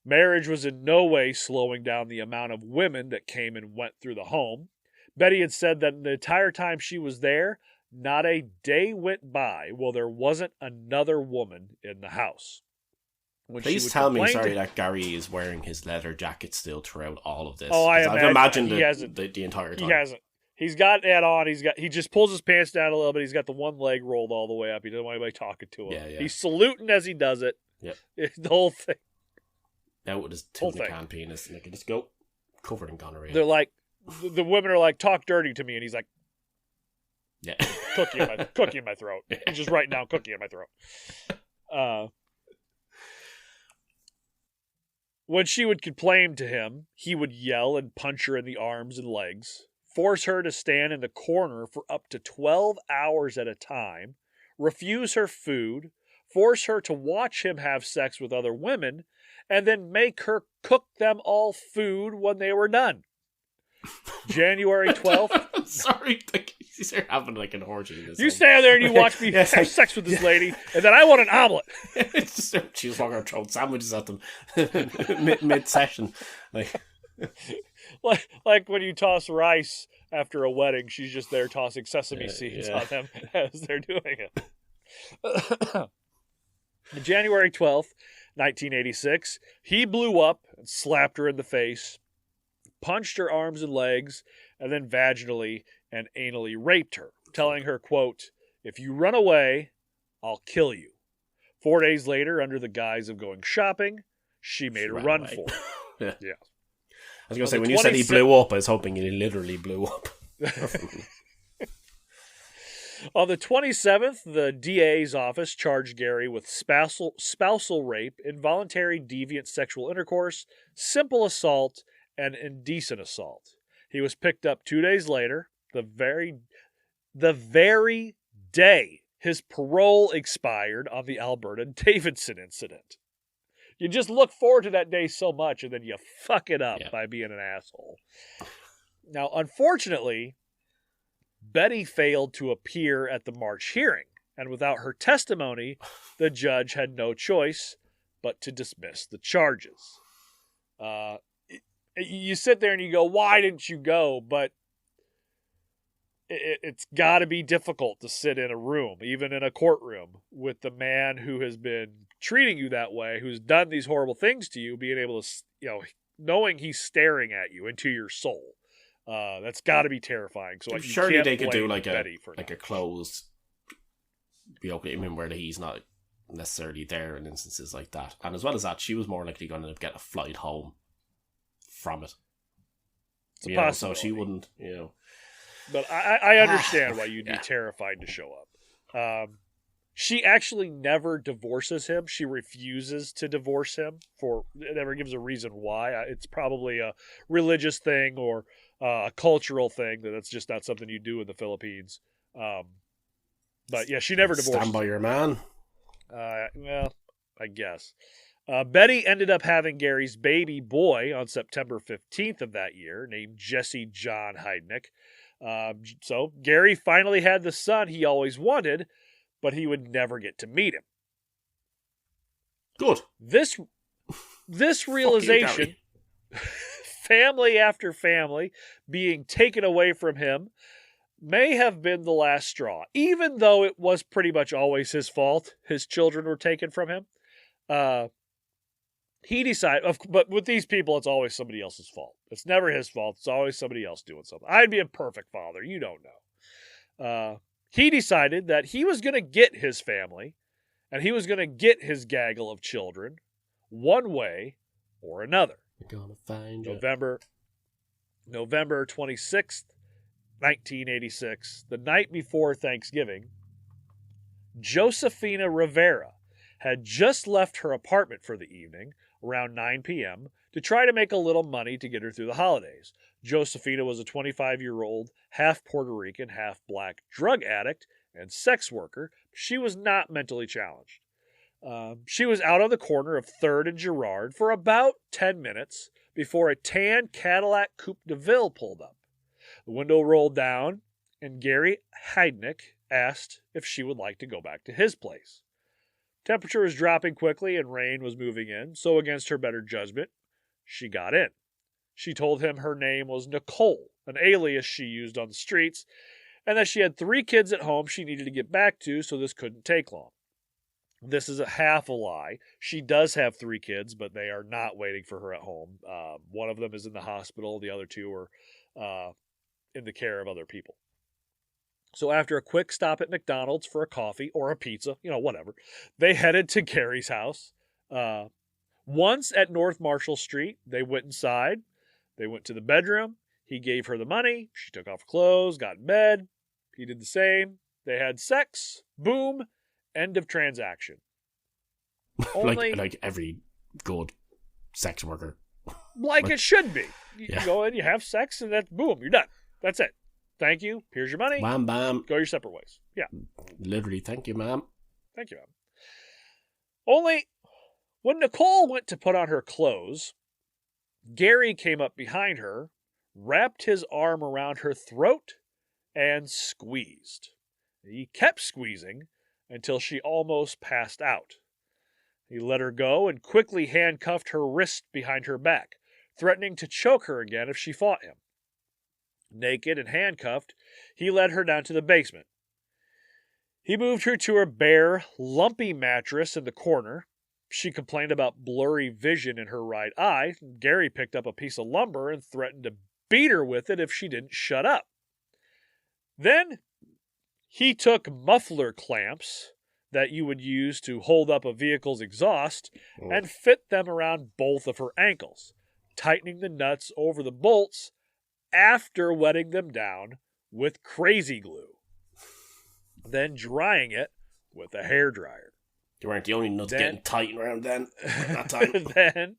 Marriage was in no way slowing down the amount of women that came and went through the home. Betty had said that the entire time she was there, not a day went by while there wasn't another woman in the house. Please tell me, that Gary is wearing his leather jacket still throughout all of this. Oh, I've imagined the entire time. He hasn't. He's got that on. He just pulls his pants down a little bit. He's got the one leg rolled all the way up. He doesn't want anybody talking to him. Yeah. He's saluting as he does it. Yep. The whole thing. Out with his tuna-can penis, and they can just go covered in gonorrhea. They're like, the women are like, talk dirty to me, and he's like, yeah, cookie in my throat. He's just writing down cookie in my throat. When she would complain to him, he would yell and punch her in the arms and legs, force her to stand in the corner for up to 12 hours at a time, refuse her food, force her to watch him have sex with other women, and then make her cook them all food when they were done. January 12th. Sorry, you're having like an orgy in this. You stand there and you watch me have sex with this lady, and then I want an omelet. It's just, she was walking around throwing sandwiches at them mid-session. Like when you toss rice after a wedding, she's just there tossing sesame seeds on them as they're doing it. January 12th, 1986, he blew up and slapped her in the face, punched her arms and legs, and then vaginally and anally raped her, telling her, quote, if you run away, I'll kill you. 4 days later, under the guise of going shopping, she made a run for it. Yeah. I was going to say, when you said he blew up, I was hoping he literally blew up. On the 27th, the DA's office charged Gary with spousal rape, involuntary deviant sexual intercourse, simple assault, and indecent assault. He was picked up 2 days later, the very day his parole expired on the Alberta Davidson incident. You just look forward to that day so much, and then you fuck it up by being an asshole. Now, unfortunately, Betty failed to appear at the March hearing, and without her testimony, the judge had no choice but to dismiss the charges. You sit there and you go, why didn't you go? But it's got to be difficult to sit in a room, even in a courtroom, with the man who has been treating you that way, who's done these horrible things to you, being able to, knowing he's staring at you into your soul. That's got to be terrifying. So surely they could do like Betty a closed, where he's not necessarily there in instances like that. And as well as that, she was more likely going to get a flight home from it. It's a possibility. So she wouldn't, But I understand why you'd be terrified to show up. She actually never divorces him. She refuses to divorce him. Never gives a reason why. It's probably a religious thing or a cultural thing that's just not something you do in the Philippines. But yeah, she never divorced. Stand by your man. Well, I guess. Betty ended up having Gary's baby boy on September 15th of that year, named Jesse John Heidnik. So Gary finally had the son he always wanted, but he would never get to meet him. Good. This realization, family after family being taken away from him, may have been the last straw. Even though it was pretty much always his fault, his children were taken from him. He decided, but with these people, it's always somebody else's fault. It's never his fault. It's always somebody else doing something. I'd be a perfect father. You don't know. He decided that he was going to get his family, and he was going to get his gaggle of children one way or another. We're going to find you. November 26th, 1986, the night before Thanksgiving, Josefina Rivera had just left her apartment for the evening, around 9 p.m., to try to make a little money to get her through the holidays. Josefina was a 25-year-old, half Puerto Rican, half black drug addict and sex worker. She was not mentally challenged. She was out on the corner of 3rd and Girard for about 10 minutes before a tan Cadillac Coupe de Ville pulled up. The window rolled down, and Gary Heidnik asked if she would like to go back to his place. Temperature was dropping quickly and rain was moving in, so against her better judgment, she got in. She told him her name was Nicole, an alias she used on the streets, and that she had 3 kids at home she needed to get back to, so this couldn't take long. This is a half a lie. She does have 3 kids, but they are not waiting for her at home. One of them is in the hospital. The other 2 are in the care of other people. So after a quick stop at McDonald's for a coffee or a pizza, whatever, they headed to Gary's house. Once at North Marshall Street, they went inside. They went to the bedroom. He gave her the money. She took off her clothes, got in bed. He did the same. They had sex. Boom. End of transaction. like every good sex worker. Like it should be. You go in, you have sex, and that's boom, you're done. That's it. Thank you. Here's your money. Wham, bam. Go your separate ways. Yeah. Literally, thank you, ma'am. Thank you, ma'am. Only when Nicole went to put on her clothes, Gary came up behind her, wrapped his arm around her throat, and squeezed. He kept squeezing until she almost passed out. He let her go and quickly handcuffed her wrist behind her back, threatening to choke her again if she fought him. Naked and handcuffed, he led her down to the basement. He moved her to her bare, lumpy mattress in the corner. She complained about blurry vision in her right eye. Gary picked up a piece of lumber and threatened to beat her with it if she didn't shut up. Then he took muffler clamps that you would use to hold up a vehicle's exhaust and fit them around both of her ankles, tightening the nuts over the bolts after wetting them down with crazy glue, then drying it with a hairdryer. You weren't the only nuts getting tightened around then. That time.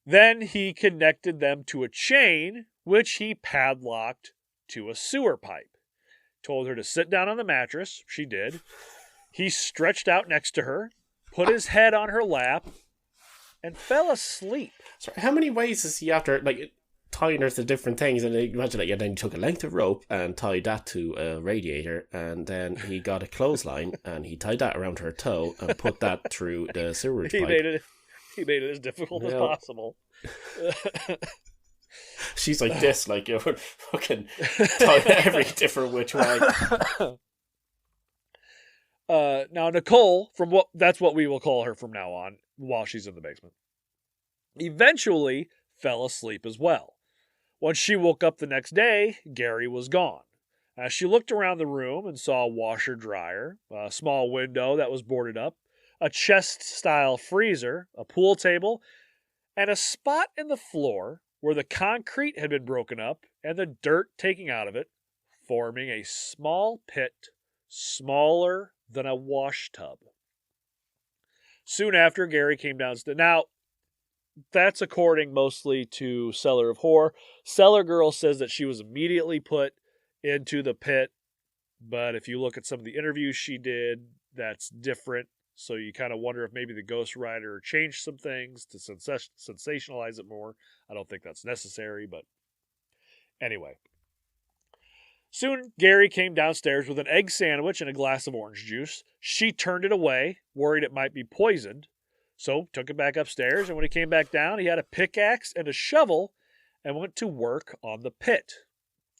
Then he connected them to a chain, which he padlocked to a sewer pipe. Told her to sit down on the mattress. She did. He stretched out next to her, put his head on her lap, and fell asleep. Sorry, how many ways is he after, tying her to different things? And imagine that, then he took a length of rope and tied that to a radiator, and then he got a clothesline and he tied that around her toe and put that through the sewerage pipe. He made it as difficult as possible. She's like this, you're fucking tied every different which way. Now Nicole, that's what we will call her from now on, while she's in the basement, eventually fell asleep as well. When she woke up the next day, Gary was gone. She looked around the room and saw a washer-dryer, a small window that was boarded up, a chest-style freezer, a pool table, and a spot in the floor where the concrete had been broken up and the dirt taken out of it, forming a small pit smaller than a wash tub. Soon after, Gary came downstairs. Now, that's according mostly to Cellar of Horror. Cellar Girl says that she was immediately put into the pit, but if you look at some of the interviews she did, that's different. So you kind of wonder if maybe the ghostwriter changed some things to sensationalize it more. I don't think that's necessary, but anyway. Soon, Gary came downstairs with an egg sandwich and a glass of orange juice. She turned it away, worried it might be poisoned, so took it back upstairs, and when he came back down, he had a pickaxe and a shovel and went to work on the pit.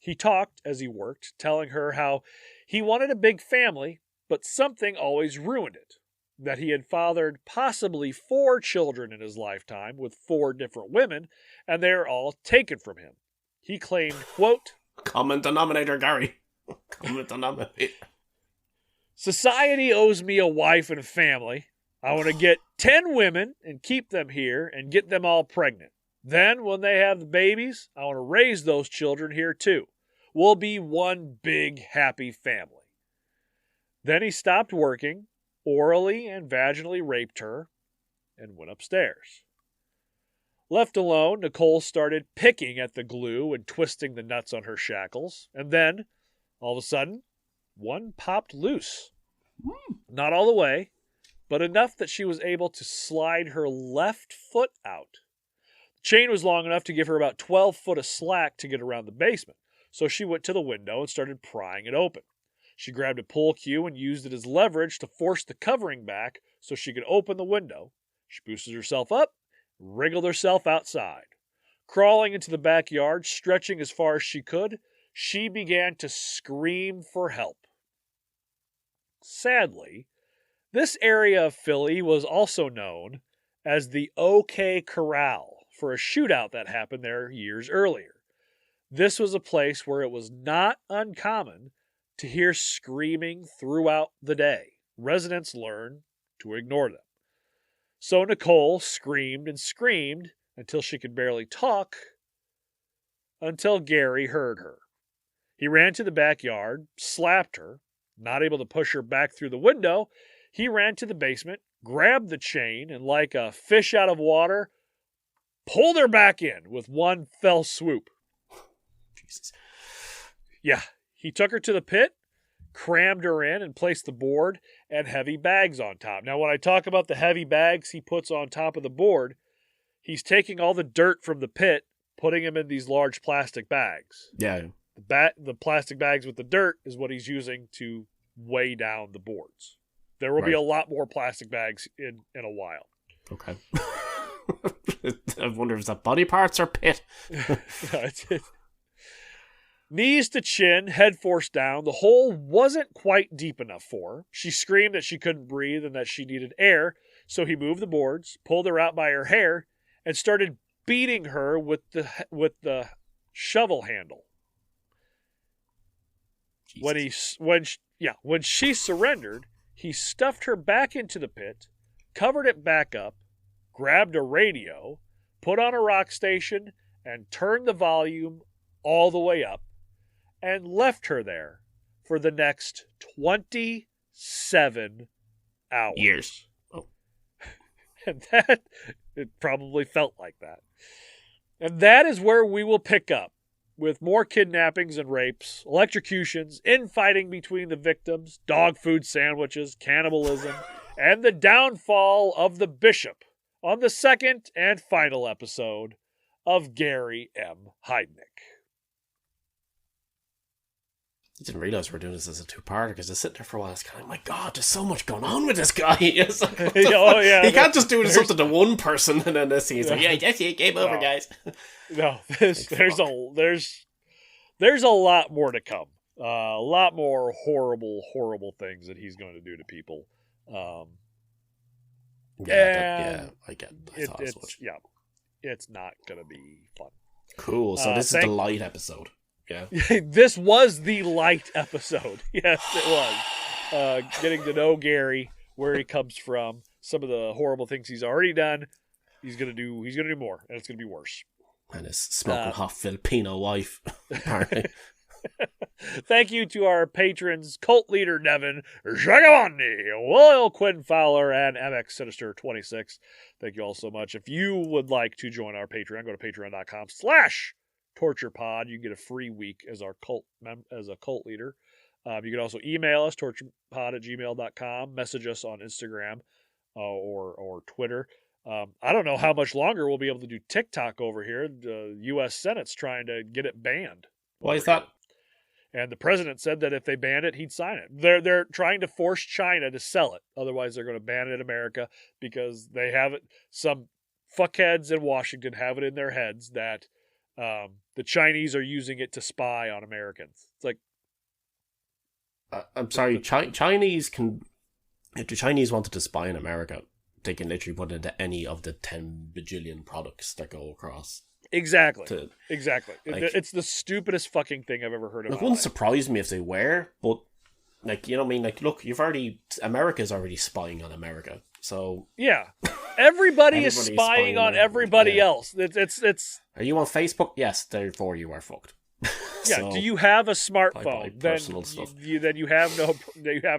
He talked as he worked, telling her how he wanted a big family, but something always ruined it. That he had fathered possibly 4 children in his lifetime with 4 different women, and they are all taken from him. He claimed, quote, "Common denominator, Gary. Common denominator. Society owes me a wife and family. I want to get 10 women and keep them here and get them all pregnant. Then, when they have the babies, I want to raise those children here too. We'll be one big happy family." Then he stopped working, orally and vaginally raped her, and went upstairs. Left alone, Nicole started picking at the glue and twisting the nuts on her shackles, and then, all of a sudden, one popped loose. Not all the way, but enough that she was able to slide her left foot out. The chain was long enough to give her about 12 foot of slack to get around the basement, so she went to the window and started prying it open. She grabbed a pull cue and used it as leverage to force the covering back so she could open the window. She boosted herself up, wriggled herself outside. Crawling into the backyard, stretching as far as she could, she began to scream for help. Sadly, this area of Philly was also known as the OK Corral for a shootout that happened there years earlier. This was a place where it was not uncommon to hear screaming throughout the day. Residents learned to ignore them. So Nicole screamed and screamed until she could barely talk, until Gary heard her. He ran to the backyard, slapped her, not able to push her back through the window. He ran to the basement, grabbed the chain, and like a fish out of water, pulled her back in with one fell swoop. Jesus. Yeah. He took her to the pit, crammed her in, and placed the board and heavy bags on top. Now, when I talk about the heavy bags he puts on top of the board, he's taking all the dirt from the pit, putting them in these large plastic bags. Yeah. The plastic bags with the dirt is what he's using to weigh down the boards. There will be a lot more plastic bags in a while. Okay. I wonder if it's that body parts or pit. Knees to chin, head forced down. The hole wasn't quite deep enough for her. She screamed that she couldn't breathe and that she needed air, so he moved the boards, pulled her out by her hair, and started beating her with the shovel handle. Jesus. When she surrendered, he stuffed her back into the pit, covered it back up, grabbed a radio, put on a rock station, and turned the volume all the way up, and left her there for the next 27 hours. Years. Oh. And it probably felt like that. And that is where we will pick up, with more kidnappings and rapes, electrocutions, infighting between the victims, dog food sandwiches, cannibalism, and the downfall of the bishop on the second and final episode of Gary M. Heidnik. I didn't realize we were doing this as a 2-parter because I was sitting there for a while. I was kind of like, my God, there's so much going on with this guy. It's like, oh, yeah. He can't just do something to one person and then this he's like, yeah, that's it, game over, guys. No, there's a lot more to come. A lot more horrible things that he's going to do to people. I get it. It's not going to be fun. Cool. So this is the light episode. Yeah. This was the light episode. Yes, it was. Getting to know Gary, where he comes from, some of the horrible things he's already done. He's gonna do more, and it's gonna be worse. And his smoking hot Filipino wife, apparently. Thank you to our patrons, Cult Leader Nevin, Jagavani, Will Quinn Fowler, and MX Sinister 26. Thank you all so much. If you would like to join our Patreon, go to patreon.com/torturepod. You can get a free week as our cult leader. You can also email us, torturepod@gmail.com, message us on Instagram or Twitter. I don't know how much longer we'll be able to do TikTok over here. The U.S. Senate's trying to get it banned. Why is that? And the president said that if they banned it, he'd sign it. They're trying to force China to sell it. Otherwise, they're going to ban it in America because they have it. Some fuckheads in Washington have it in their heads that the Chinese are using it to spy on Americans. It's like, I'm sorry, Chinese can. If the Chinese wanted to spy on America, they can literally put it into any of the 10 bajillion products that go across. Exactly. Like, it's the stupidest fucking thing I've ever heard of. It wouldn't surprise me if they were, but like, you know what I mean? Like, look, America's already spying on America, so yeah, everybody is spying on everybody else. It's. Are you on Facebook? Yes, therefore you are fucked. Yeah. So, do you have a smartphone? Then you have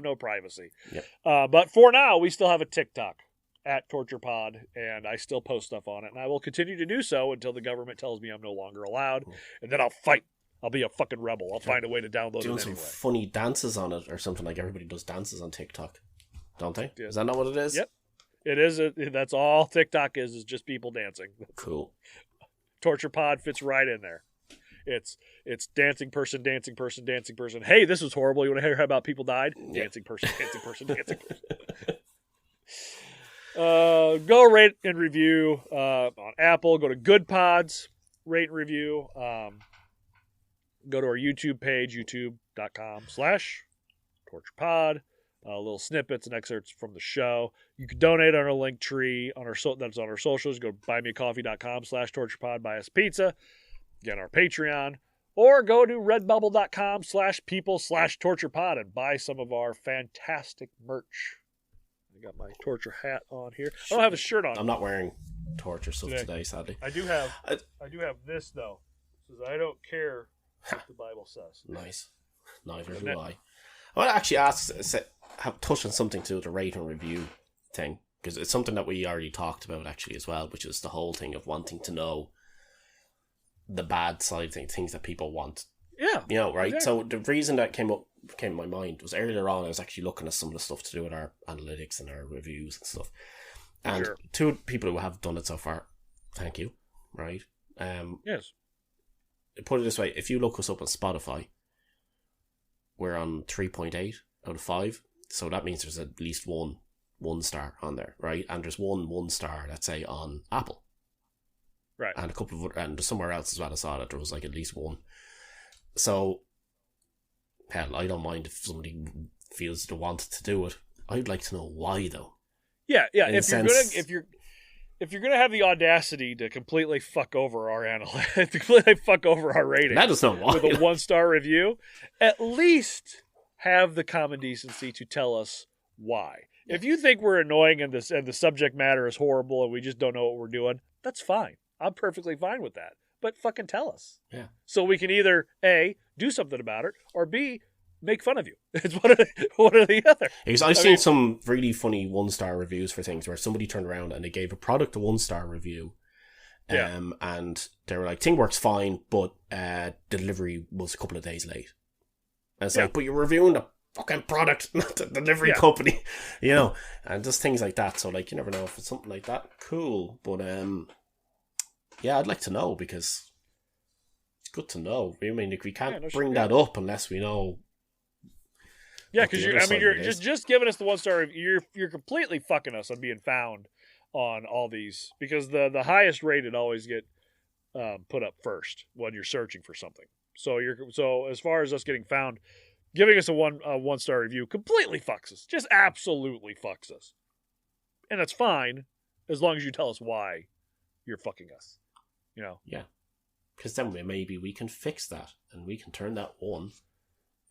no privacy. Yep. But for now, we still have a TikTok at TorturePod, and I still post stuff on it, and I will continue to do so until the government tells me I'm no longer allowed, and then I'll fight. I'll be a fucking rebel. I'll find a way to download it anyway. Doing some funny dances on it or something, like everybody does dances on TikTok, don't they? Yeah. Is that not what it is? Yep. It is. That's all TikTok is just people dancing. Cool. TorturePod fits right in there. It's dancing person. Hey, this was horrible. You want to hear about people died? Yeah. Dancing person. Go rate and review on Apple. Go to Good Pods, rate and review. Go to our YouTube page, youtube.com/torturepod. Little snippets and excerpts from the show. You can donate on our link tree that's on our socials. Go to buymeacoffee.com/torturepod. Buy us pizza. Get our Patreon. Or go to redbubble.com/people/torturepod and buy some of our fantastic merch. I got my torture hat on here. I don't have a shirt on. I'm not wearing torture stuff today, sadly. I do have this though. It says I don't care what the Bible says. Nice. Neither do I. I want to actually touch on something to the rate and review thing, because it's something that we already talked about actually as well, which is the whole thing of wanting to know the bad side things that people want. Yeah. You know, right? Exactly. So the reason that came to my mind was earlier on I was actually looking at some of the stuff to do with our analytics and our reviews and stuff. And Sure. Two people who have done it so far, thank you, right? Yes. Put it this way, if you look us up on Spotify, we're on 3.8 out of 5. So that means there's at least one star on there, right? And there's one star, let's say, on Apple. Right. And a couple of, and somewhere else as well, I saw that there was like at least one. So, hell, I don't mind if somebody feels they want to do it. I'd like to know why, though. Yeah. If you're gonna have the audacity to completely fuck over our analytics, to completely fuck over our rating, Let us know why. With a 1-star review, at least have the common decency to tell us why. Yeah. If you think we're annoying and the subject matter is horrible and we just don't know what we're doing, that's fine. I'm perfectly fine with that. But fucking tell us. Yeah. So we can either A, do something about it, or B, make fun of you. It's one or the other. Because I've seen some really funny 1-star reviews for things where somebody turned around and they gave a product a 1-star review. And they were like, thing works fine, but delivery was a couple of days late. And it's like, but you're reviewing the fucking product, not the delivery company. You know? And just things like that. So, like, you never know if it's something like that. Cool. But, yeah, I'd like to know, because it's good to know. I mean, like, we can't bring that up unless we know. Yeah, because you're just giving us the 1-star review. You're completely fucking us on being found on all these, because the highest rated always get put up first when you're searching for something. So as far as us getting found, giving us a 1-star review completely fucks us. Just absolutely fucks us, and that's fine as long as you tell us why you're fucking us. You know. Yeah. Because then maybe we can fix that, and we can turn that 1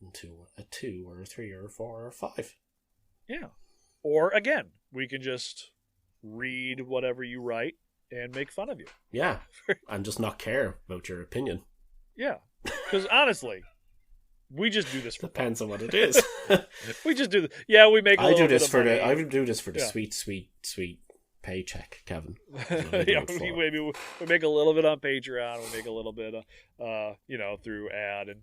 into a 2 or a 3 or a 4 or a 5. Yeah. Or, again, we can just read whatever you write and make fun of you. Yeah, and just not care about your opinion. Yeah, because honestly, we just do this for Depends fun. on what it is. We just do this. Yeah, we make a little bit of money. I would do this for the sweet paycheck, Kevin. Yeah, we make a little bit on Patreon. We make a little bit, through ad and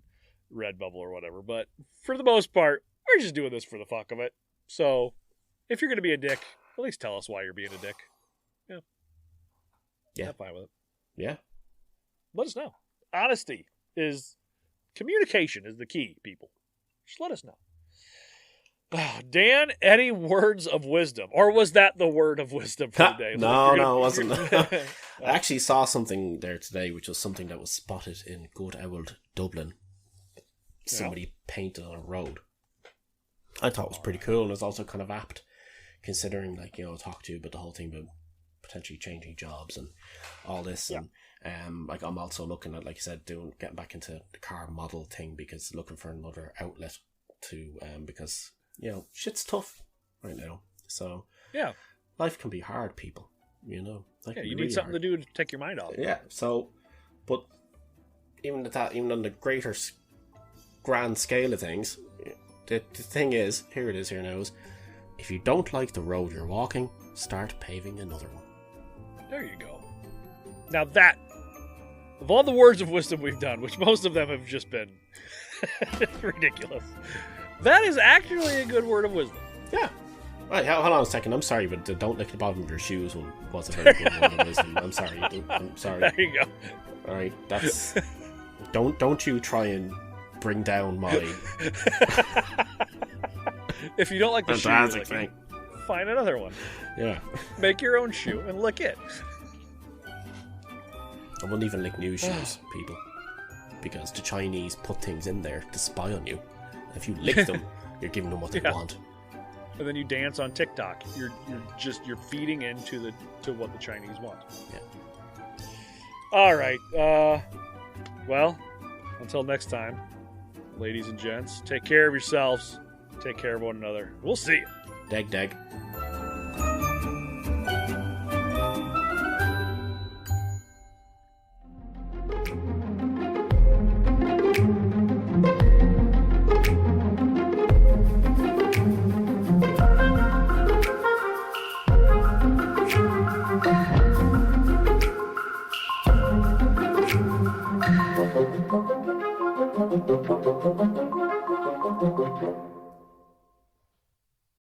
Redbubble or whatever. But for the most part, we're just doing this for the fuck of it. So if you're going to be a dick, at least tell us why you're being a dick. Yeah. I'm fine with it. Yeah. Let us know. Communication is the key, people. Just let us know. Dan, any words of wisdom? Or was that the word of wisdom for the day? No, it wasn't. I actually saw something there today, which was something that was spotted in good old Dublin. Somebody painted on a road. I thought it was pretty cool, and it's also kind of apt, considering, talk to you about the whole thing about potentially changing jobs and all this. Yeah. And I'm also looking at, like I said, getting back into the car model thing, because looking for another outlet to, because, shit's tough right now. So, yeah, life can be hard, people, you need really something hard to do to take your mind off. Yeah. So, but even on the greater grand scale of things, the thing is, here now, is if you don't like the road you're walking, start paving another one. There you go. Now that, of all the words of wisdom we've done, which most of them have just been ridiculous, that is actually a good word of wisdom. Yeah. Right, hold on a second. I'm sorry, but don't lick the bottom of your shoes was a very good word of wisdom. I'm sorry. I'm sorry. There you go. All right, that's... Don't you try and bring down my... If you don't like the shoe, find another one. Yeah. Make your own shoe and lick it. I wouldn't even lick new shoes, people. Because the Chinese put things in there to spy on you. If you lick them, you're giving them what they want. And then you dance on TikTok. You're feeding into what the Chinese want. Yeah. All right. Well, until next time, ladies and gents, take care of yourselves. Take care of one another. We'll see you. Dag. Thank you.